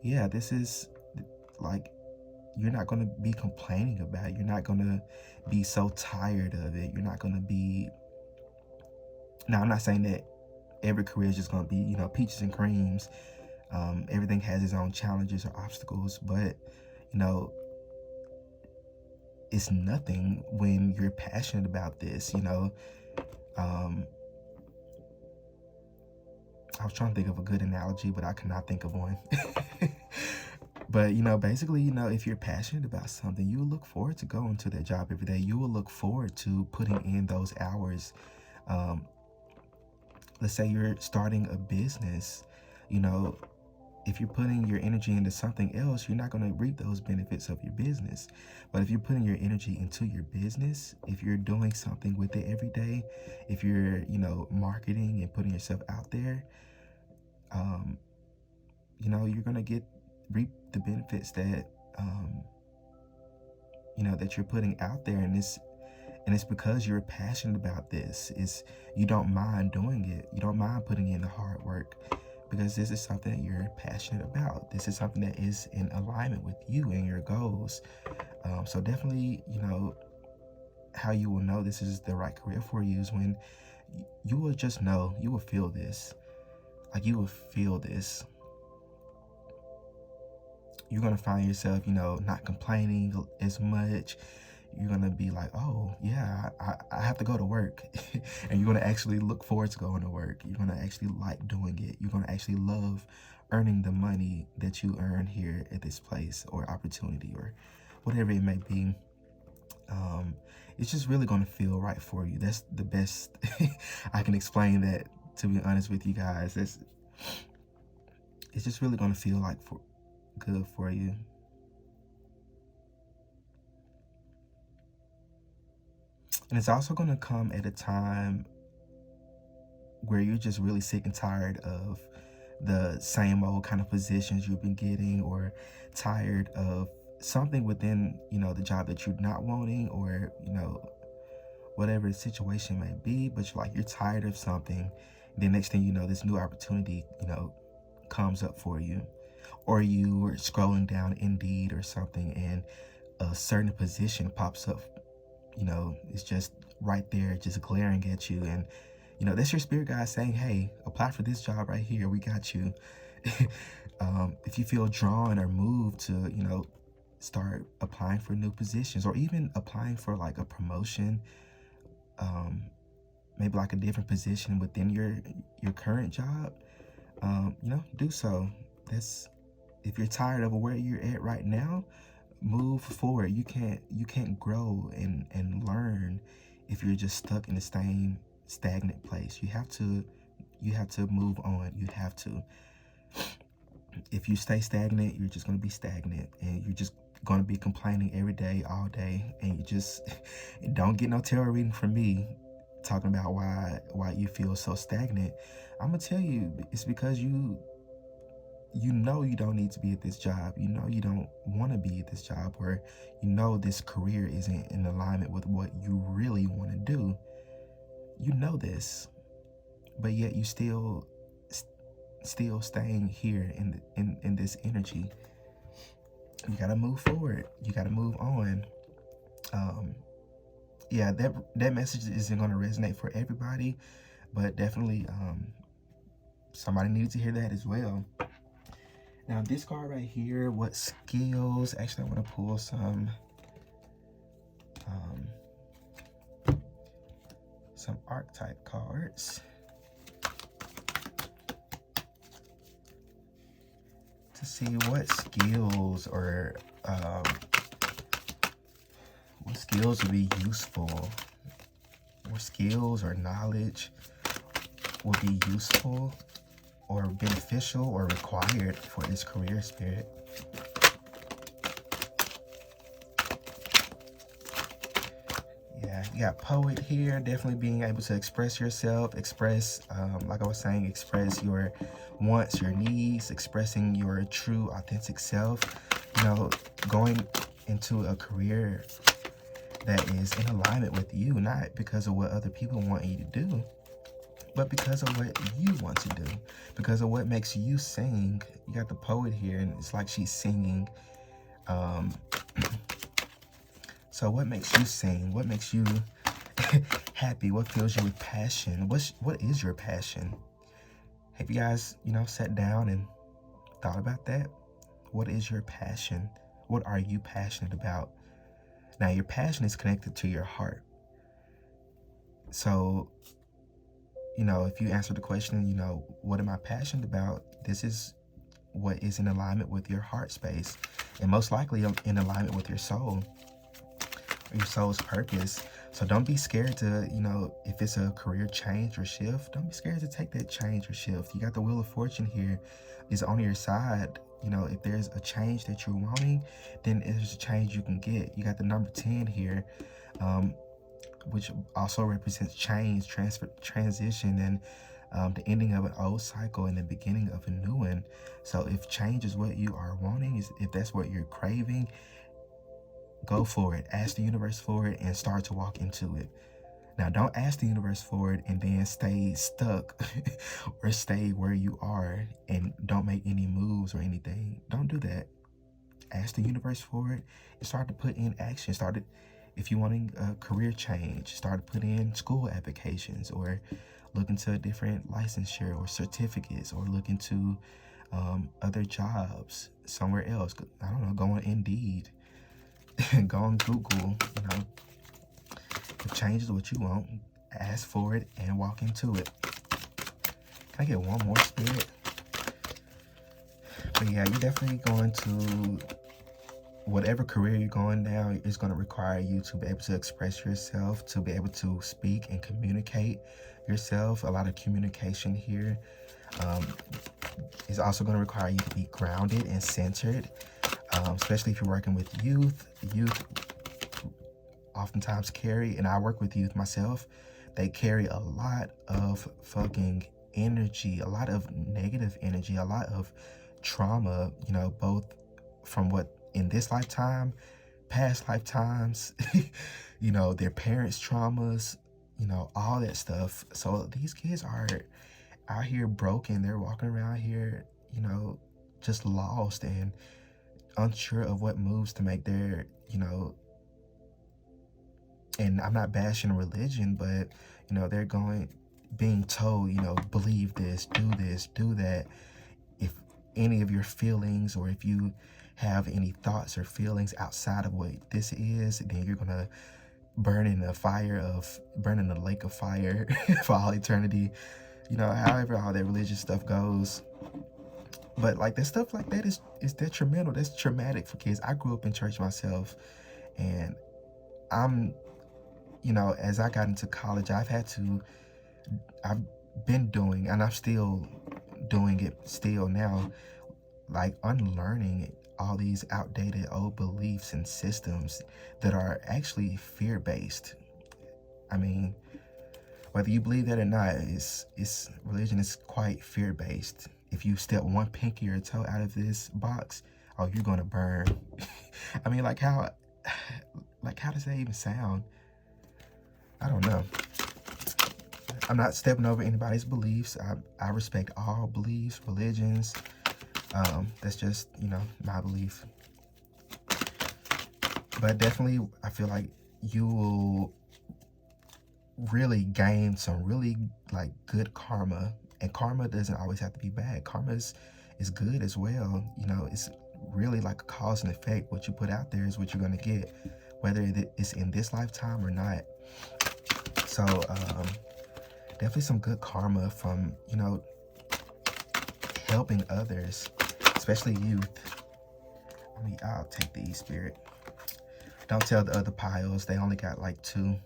Yeah, this is like, you're not going to be complaining about it. You're not going to be so tired of it. You're not going to be... Now, I'm not saying that every career is just going to be, peaches and creams. Everything has its own challenges or obstacles, but, it's nothing when you're passionate about this. I was trying to think of a good analogy, but I cannot think of one. But, basically, if you're passionate about something, you will look forward to going to that job every day. You will look forward to putting in those hours. Let's say you're starting a business, if you're putting your energy into something else, you're not going to reap those benefits of your business. But if you're putting your energy into your business, if you're doing something with it every day, if you're, marketing and putting yourself out there, you're going to reap the benefits that, that you're putting out there. And it's because you're passionate about this. You don't mind doing it. You don't mind putting in the hard work, because this is something that you're passionate about. This is something that is in alignment with you and your goals. So definitely, how you will know this is the right career for you is when you will just know, you will feel this. Like, you will feel this. You're going to find yourself, not complaining as much. You're going to be like, oh, yeah, I have to go to work. And you're going to actually look forward to going to work. You're going to actually like doing it. You're going to actually love earning the money that you earn here at this place or opportunity or whatever it may be. It's just really going to feel right for you. That's the best I can explain that, to be honest with you guys. It's just really going to feel like good for you. And it's also going to come at a time where you're just really sick and tired of the same old kind of positions you've been getting, or tired of something within, the job that you're not wanting, or, whatever the situation may be, but you're tired of something. The next thing you know, this new opportunity, comes up for you. Or you are scrolling down Indeed or something, and a certain position pops up, it's just right there, just glaring at you. And, that's your spirit guide saying, hey, apply for this job right here. We got you. If you feel drawn or moved to, start applying for new positions, or even applying for like a promotion, maybe like a different position within your current job, do so. If you're tired of where you're at right now, move forward. You can't grow and learn if you're just stuck in the same stagnant place. You have to move on. You have to. If you stay stagnant, you're just going to be stagnant, and you're just going to be complaining every day, all day, and you just don't get no tarot reading from me talking about why you feel so stagnant. I'm gonna tell you, it's because you don't need to be at this job. You don't want to be at this job, or this career isn't in alignment with what you really want to do. You know this, but yet you still staying here in this energy. You gotta move forward. You gotta move on. Yeah, that message isn't gonna resonate for everybody, but definitely somebody needed to hear that as well. Now this card right here, what skills? Actually, I want to pull some archetype cards to see what skills or what skills would be useful, what skills or knowledge will be useful or beneficial or required for this career spirit. Yeah, you got poet here, definitely being able to express yourself, express, like I was saying, express your wants, your needs, expressing your true, authentic self, going into a career that is in alignment with you, not because of what other people want you to do, but because of what you want to do, because of what makes you sing. You got the poet here, and it's like she's singing. So what makes you sing? What makes you happy? What fills you with passion? What is your passion? Have you guys, sat down and thought about that? What is your passion? What are you passionate about? Now, your passion is connected to your heart. So, if you answer the question, what am I passionate about? This is what is in alignment with your heart space, and most likely in alignment with your soul, or your soul's purpose. So don't be scared to, if it's a career change or shift, don't be scared to take that change or shift. You got the Wheel of Fortune here is on your side. If there's a change that you're wanting, then there's a change you can get. You got the number 10 here, which also represents change, transition, and the ending of an old cycle and the beginning of a new one. So if change is what you are wanting, if that's what you're craving, go for it. Ask the universe for it and start to walk into it. Now, don't ask the universe for it and then stay stuck or stay where you are and don't make any moves or anything. Don't do that. Ask the universe for it and start to put in action. If you're wanting a career change, start to put in school applications, or look into a different licensure or certificates, or look into other jobs somewhere else. I don't know, go on Indeed, go on Google, If change is what you want, ask for it and walk into it. Can I get one more, Spirit? But yeah, you're definitely going to, whatever career you're going down, is going to require you to be able to express yourself, to be able to speak and communicate yourself. A lot of communication here. Is also going to require you to be grounded and centered, especially if you're working with youth. Youth oftentimes carry, and I work with youth myself, they carry a lot of fucking energy, a lot of negative energy, a lot of trauma, you know, both from what in this lifetime, past lifetimes, you know, their parents' traumas, you know, all that stuff. So these kids are out here broken. They're walking around here, you know, just lost and unsure of what moves to make their, you know, and I'm not bashing religion, but, you know, they're being told, you know, believe this, do that. If any of your feelings, or if you have any thoughts or feelings outside of what this is, then you're gonna burn in a lake of fire for all eternity. You know, however all that religious stuff goes. But like that stuff like that is detrimental. That's traumatic for kids. I grew up in church myself, and I'm, you know, as I got into college, I've been doing, and I'm still doing it still now, like unlearning all these outdated old beliefs and systems that are actually fear-based. I mean, whether you believe that or not, religion is quite fear-based. If you step one pinky or toe out of this box, oh, you're gonna burn. I mean, like how does that even sound? I don't know. I'm not stepping over anybody's beliefs. I respect all beliefs, religions. That's just, you know, my belief. But definitely, I feel like you will really gain some really like good karma. And karma doesn't always have to be bad. Karma is good as well. You know, it's really like a cause and effect. What you put out there is what you're going to get, whether it's in this lifetime or not. So definitely some good karma from, you know, helping others, especially youth. I'll take these, Spirit. Don't tell the other piles. They only got like 2.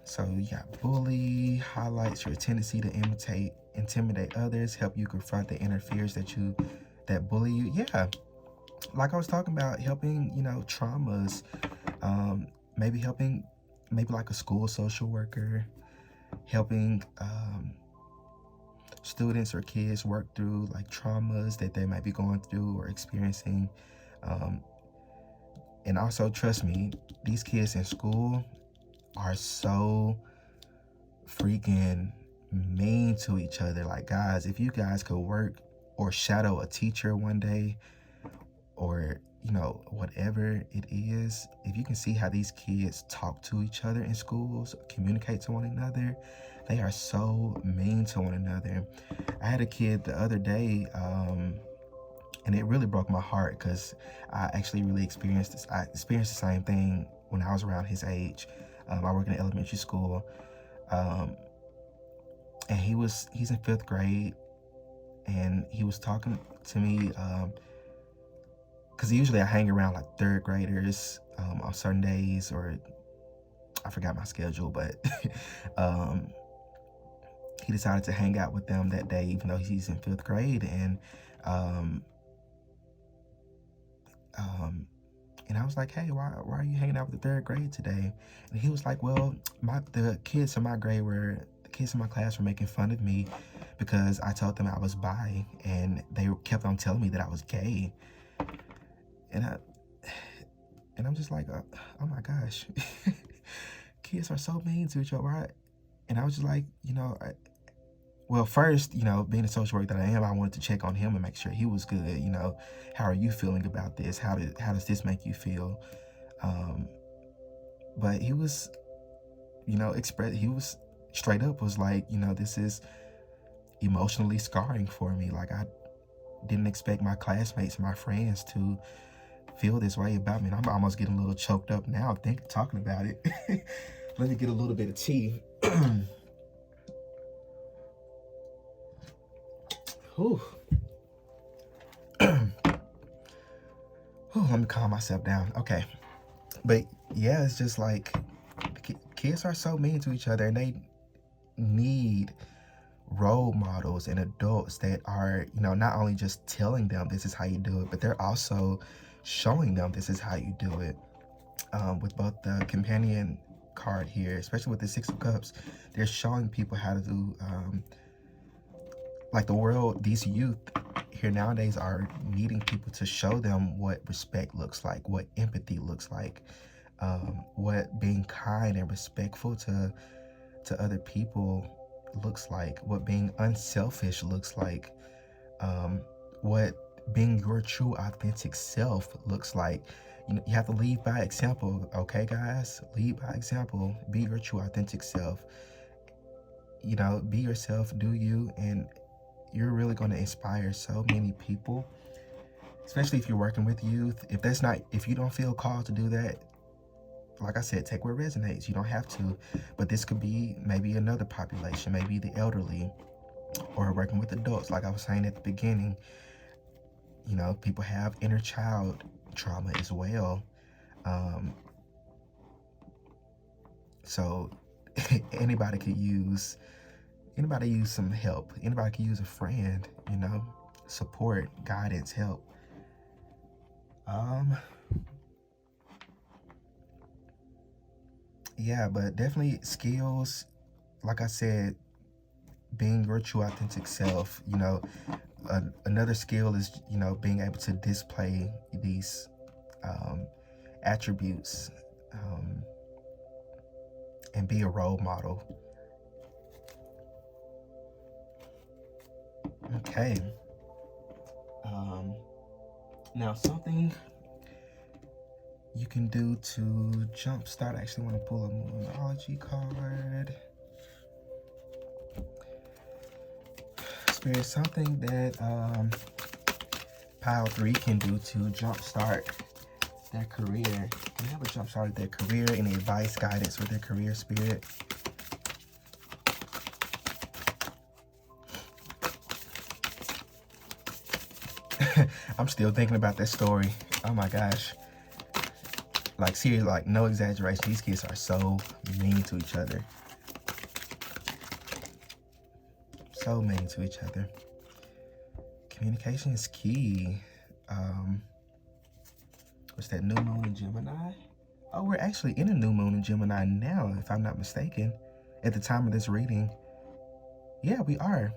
So you got bully, highlights your tendency to intimidate others, help you confront the inner fears that bully you. Yeah, like I was talking about, helping, you know, traumas, maybe like a school social worker, helping students or kids work through like traumas that they might be going through or experiencing. And also, trust me, these kids in school are so freaking mean to each other. Like, guys, if you guys could work or shadow a teacher one day, or, you know, whatever it is, if you can see how these kids talk to each other in schools, communicate to one another, they are so mean to one another. I had a kid the other day, and it really broke my heart because I actually really experienced this. I experienced the same thing when I was around his age. I work in an elementary school, and he's in 5th grade, and he was talking to me, because usually I hang around like 3rd graders on certain days, or I forgot my schedule, but he decided to hang out with them that day, even though he's in 5th grade, and I was like, hey, why are you hanging out with the 3rd grade today? And he was like, well, the kids in my class were making fun of me because I told them I was bi, and they kept on telling me that I was gay. And I'm just like, oh my gosh, kids are so mean to each other, right? And I was just like, you know, well, first, you know, being a social worker that I am, I wanted to check on him and make sure he was good. You know, how are you feeling about this? How does this make you feel? But he was, you know, he was straight up was like, you know, this is emotionally scarring for me. Like, I didn't expect my classmates and my friends to feel this way about me. And I'm almost getting a little choked up now talking about it. Let me get a little bit of tea. Ooh. Let me calm myself down. Okay. But yeah, it's just like kids are so mean to each other, and they need role models and adults that are, you know, not only just telling them this is how you do it, but they're also showing them this is how you do it. With both the companion card here, especially with the Six of Cups. They're showing people how to do, like the world, these youth here nowadays are needing people to show them what respect looks like, what empathy looks like, what being kind and respectful to other people looks like, what being unselfish looks like, what being your true authentic self looks like. You have to lead by example, okay guys? Lead by example. Be your true authentic self. Be yourself, do you, and you're really going to inspire so many people, especially if you're working with youth. If you don't feel called to do that, like I said, take what resonates. You don't have to, but this could be maybe another population, maybe the elderly, or working with adults. Like I was saying at the beginning, people have inner child trauma as well. So anybody could use some help. Anybody could use a friend, support, guidance, help. Yeah, but definitely skills, like I said, being your true authentic self. Another skill is, being able to display these attributes, and be a role model. Okay. Now something you can do to jumpstart. I actually want to pull a Moonology card. Spirit, something that Pile 3 can do to jumpstart their career. Can they have a jumpstart at their career? Any advice, guidance with their career, Spirit? I'm still thinking about that story. Oh my gosh. Like, seriously, like, no exaggeration. These kids are so mean to each other. So mean to each other. Communication is key. What's that, new moon in Gemini? Oh, we're actually in a new moon in Gemini now, if I'm not mistaken. At the time of this reading. Yeah, we are.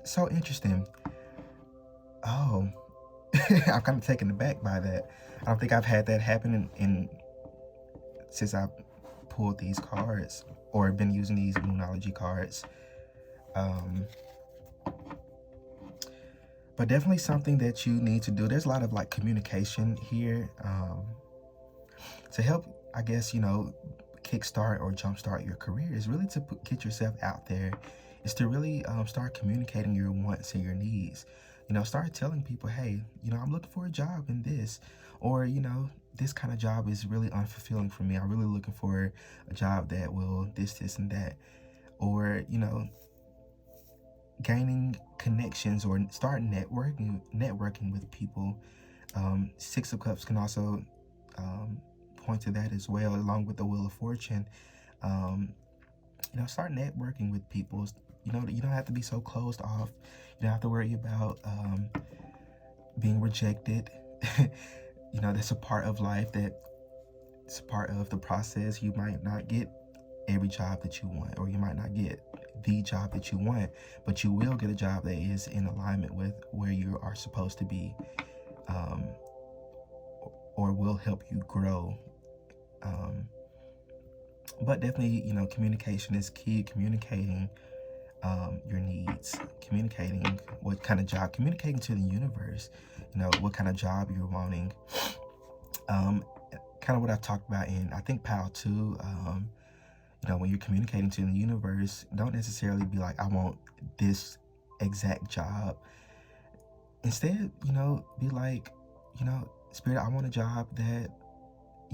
So interesting. Oh. I'm kind of taken aback by that. I don't think I've had that happen since I pulled these cards or been using these Moonology cards. But definitely something that you need to do. There's a lot of like communication here to help, I guess, kickstart or jumpstart your career. Is really to get yourself out there. Is to really start communicating your wants and your needs. Start telling people, hey, I'm looking for a job in this, or, this kind of job is really unfulfilling for me. I'm really looking for a job that will this, and that. Or, gaining connections or start networking with people. Six of Cups can also point to that as well, along with the Wheel of Fortune. Start networking with people. You don't have to be so closed off. You don't have to worry about being rejected. That's a part of life. It's a part of the process. You might not get every job that you want, or you might not get the job that you want, but you will get a job that is in alignment with where you are supposed to be, or will help you grow. But definitely, communication is key. Communicating your needs, communicating what kind of job, communicating to the universe, what kind of job you're wanting. Kind of what I've talked about in, I think, Pile 2. When you're communicating to the universe, don't necessarily be like, I want this exact job. Instead, be like, Spirit, I want a job that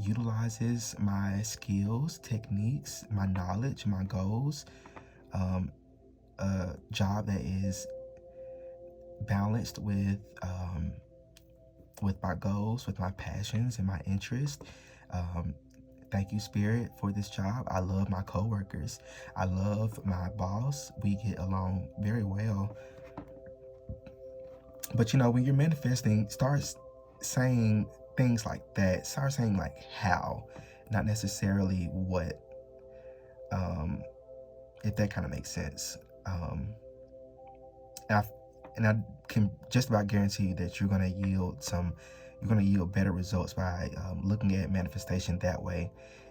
utilizes my skills, techniques, my knowledge, my goals. A job that is balanced with my goals, with my passions and my interests. Thank you, Spirit, for this job. I love my coworkers. I love my boss. We get along very well. But when you're manifesting, start saying things like that. Start saying like how. not necessarily what, if that kind of makes sense. And I, and I can just about guarantee you that you're going to yield better results by looking at manifestation that way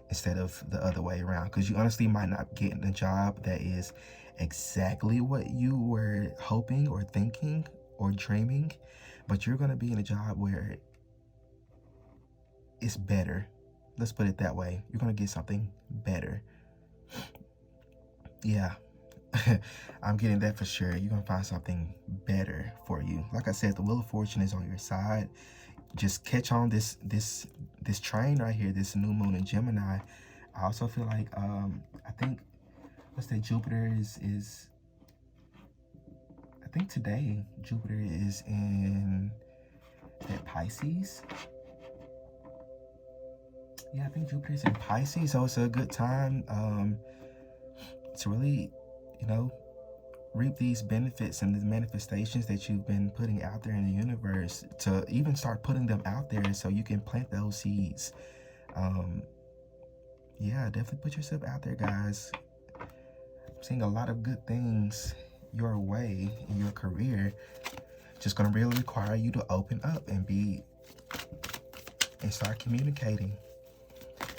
instead of the other way around. Because you honestly might not get in a job that is exactly what you were hoping or thinking or dreaming, but you're going to be in a job where it's better. Let's put it that way. You're going to get something better. Yeah. I'm getting that for sure. You're going to find something better for you. Like I said, the wheel of fortune is on your side. Just catch on this train right here, this new moon in Gemini. I also feel like I think what's that, Jupiter is I think today Jupiter is in that Pisces. Yeah, I think Jupiter's in Pisces, so it's a good time to really, reap these benefits and the manifestations that you've been putting out there in the universe, to even start putting them out there so you can plant those seeds. Yeah, definitely put yourself out there, guys. I'm seeing a lot of good things your way in your career. Just gonna really require you to open up and start communicating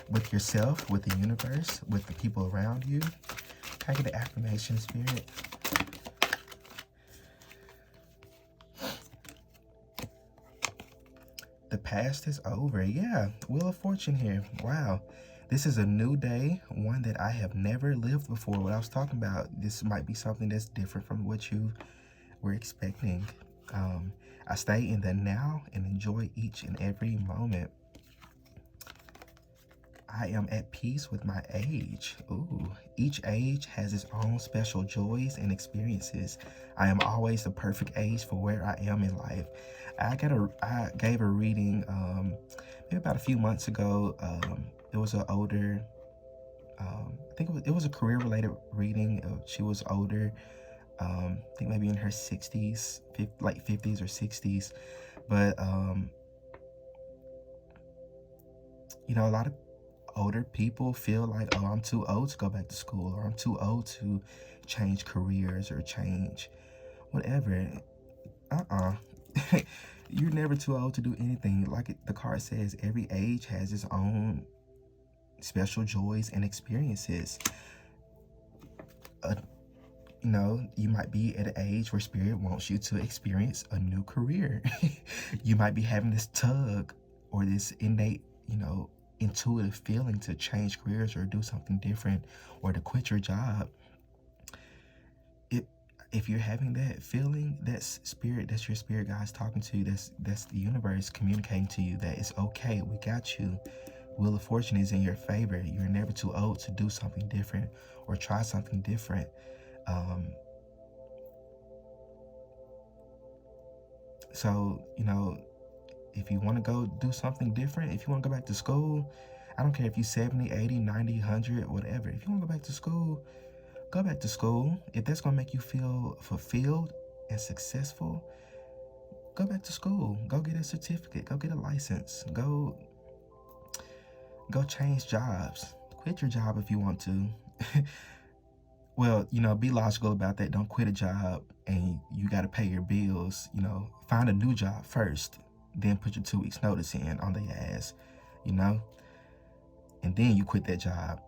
with yourself, with the universe, with the people around you. Can I get an affirmation, Spirit? The past is over. Yeah, Wheel of Fortune here. Wow. This is a new day, one that I have never lived before. What I was talking about, this might be something that's different from what you were expecting. I stay in the now and enjoy each and every moment. I am at peace with my age. Ooh, each age has its own special joys and experiences. I am always the perfect age for where I am in life. I gave a reading maybe about a few months ago. It was an older, I think it was a career-related reading. She was older, I think maybe in her 60s, like 50s or 60s. But a lot of older people feel like, oh, I'm too old to go back to school, or I'm too old to change careers or change whatever. You're never too old to do anything. Like the card says, every age has its own special joys and experiences. You might be at an age where Spirit wants you to experience a new career. You might be having this tug or this innate, intuitive feeling to change careers or do something different, or to quit your job. If you're having that feeling, that's Spirit, that's your spirit guides talking to you. That's the universe communicating to you that it's okay, we got you. Wheel of Fortune is in your favor. You're never too old to do something different or try something different. So, if you want to go do something different, if you want to go back to school, I don't care if you're 70, 80, 90, 100, whatever. If you want to go back to school, go back to school. If that's going to make you feel fulfilled and successful, go back to school. Go get a certificate. Go get a license. Go change jobs. Quit your job if you want to. Well, be logical about that. Don't quit a job and you got to pay your bills. Find a new job first. Then put your 2 weeks notice in on their ass, and then you quit that job.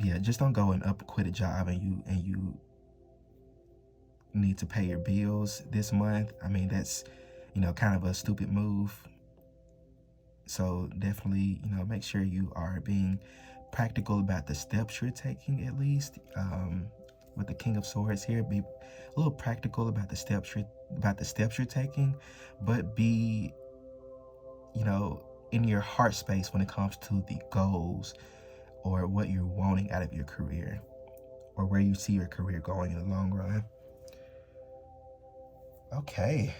Yeah, just don't go and quit a job and you need to pay your bills this month. I mean, that's, kind of a stupid move. So definitely, make sure you are being practical about the steps you're taking, at least. With the King of Swords here, be a little practical about the steps you're taking, but be, in your heart space when it comes to the goals or what you're wanting out of your career, or where you see your career going in the long run. Okay.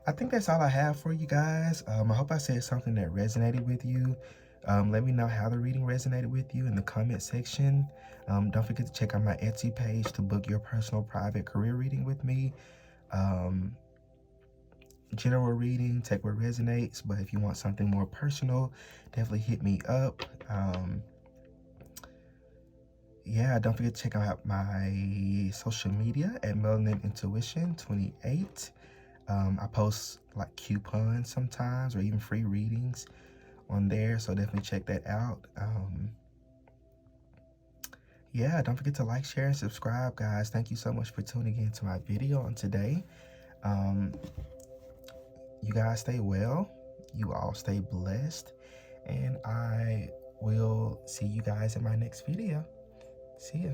I think that's all I have for you guys. I hope I said something that resonated with you. Let me know how the reading resonated with you in the comment section. Don't forget to check out my Etsy page to book your personal private career reading with me. general reading, take what resonates. But if you want something more personal, definitely hit me up. Yeah, don't forget to check out my social media at Melanin Intuition 28. I post like coupons sometimes or even free readings on there, so definitely check that out. Yeah, don't forget to like, share, and subscribe, guys. Thank you so much for tuning in to my video on today. You guys stay well. You all stay blessed. And I will see you guys in my next video. See ya.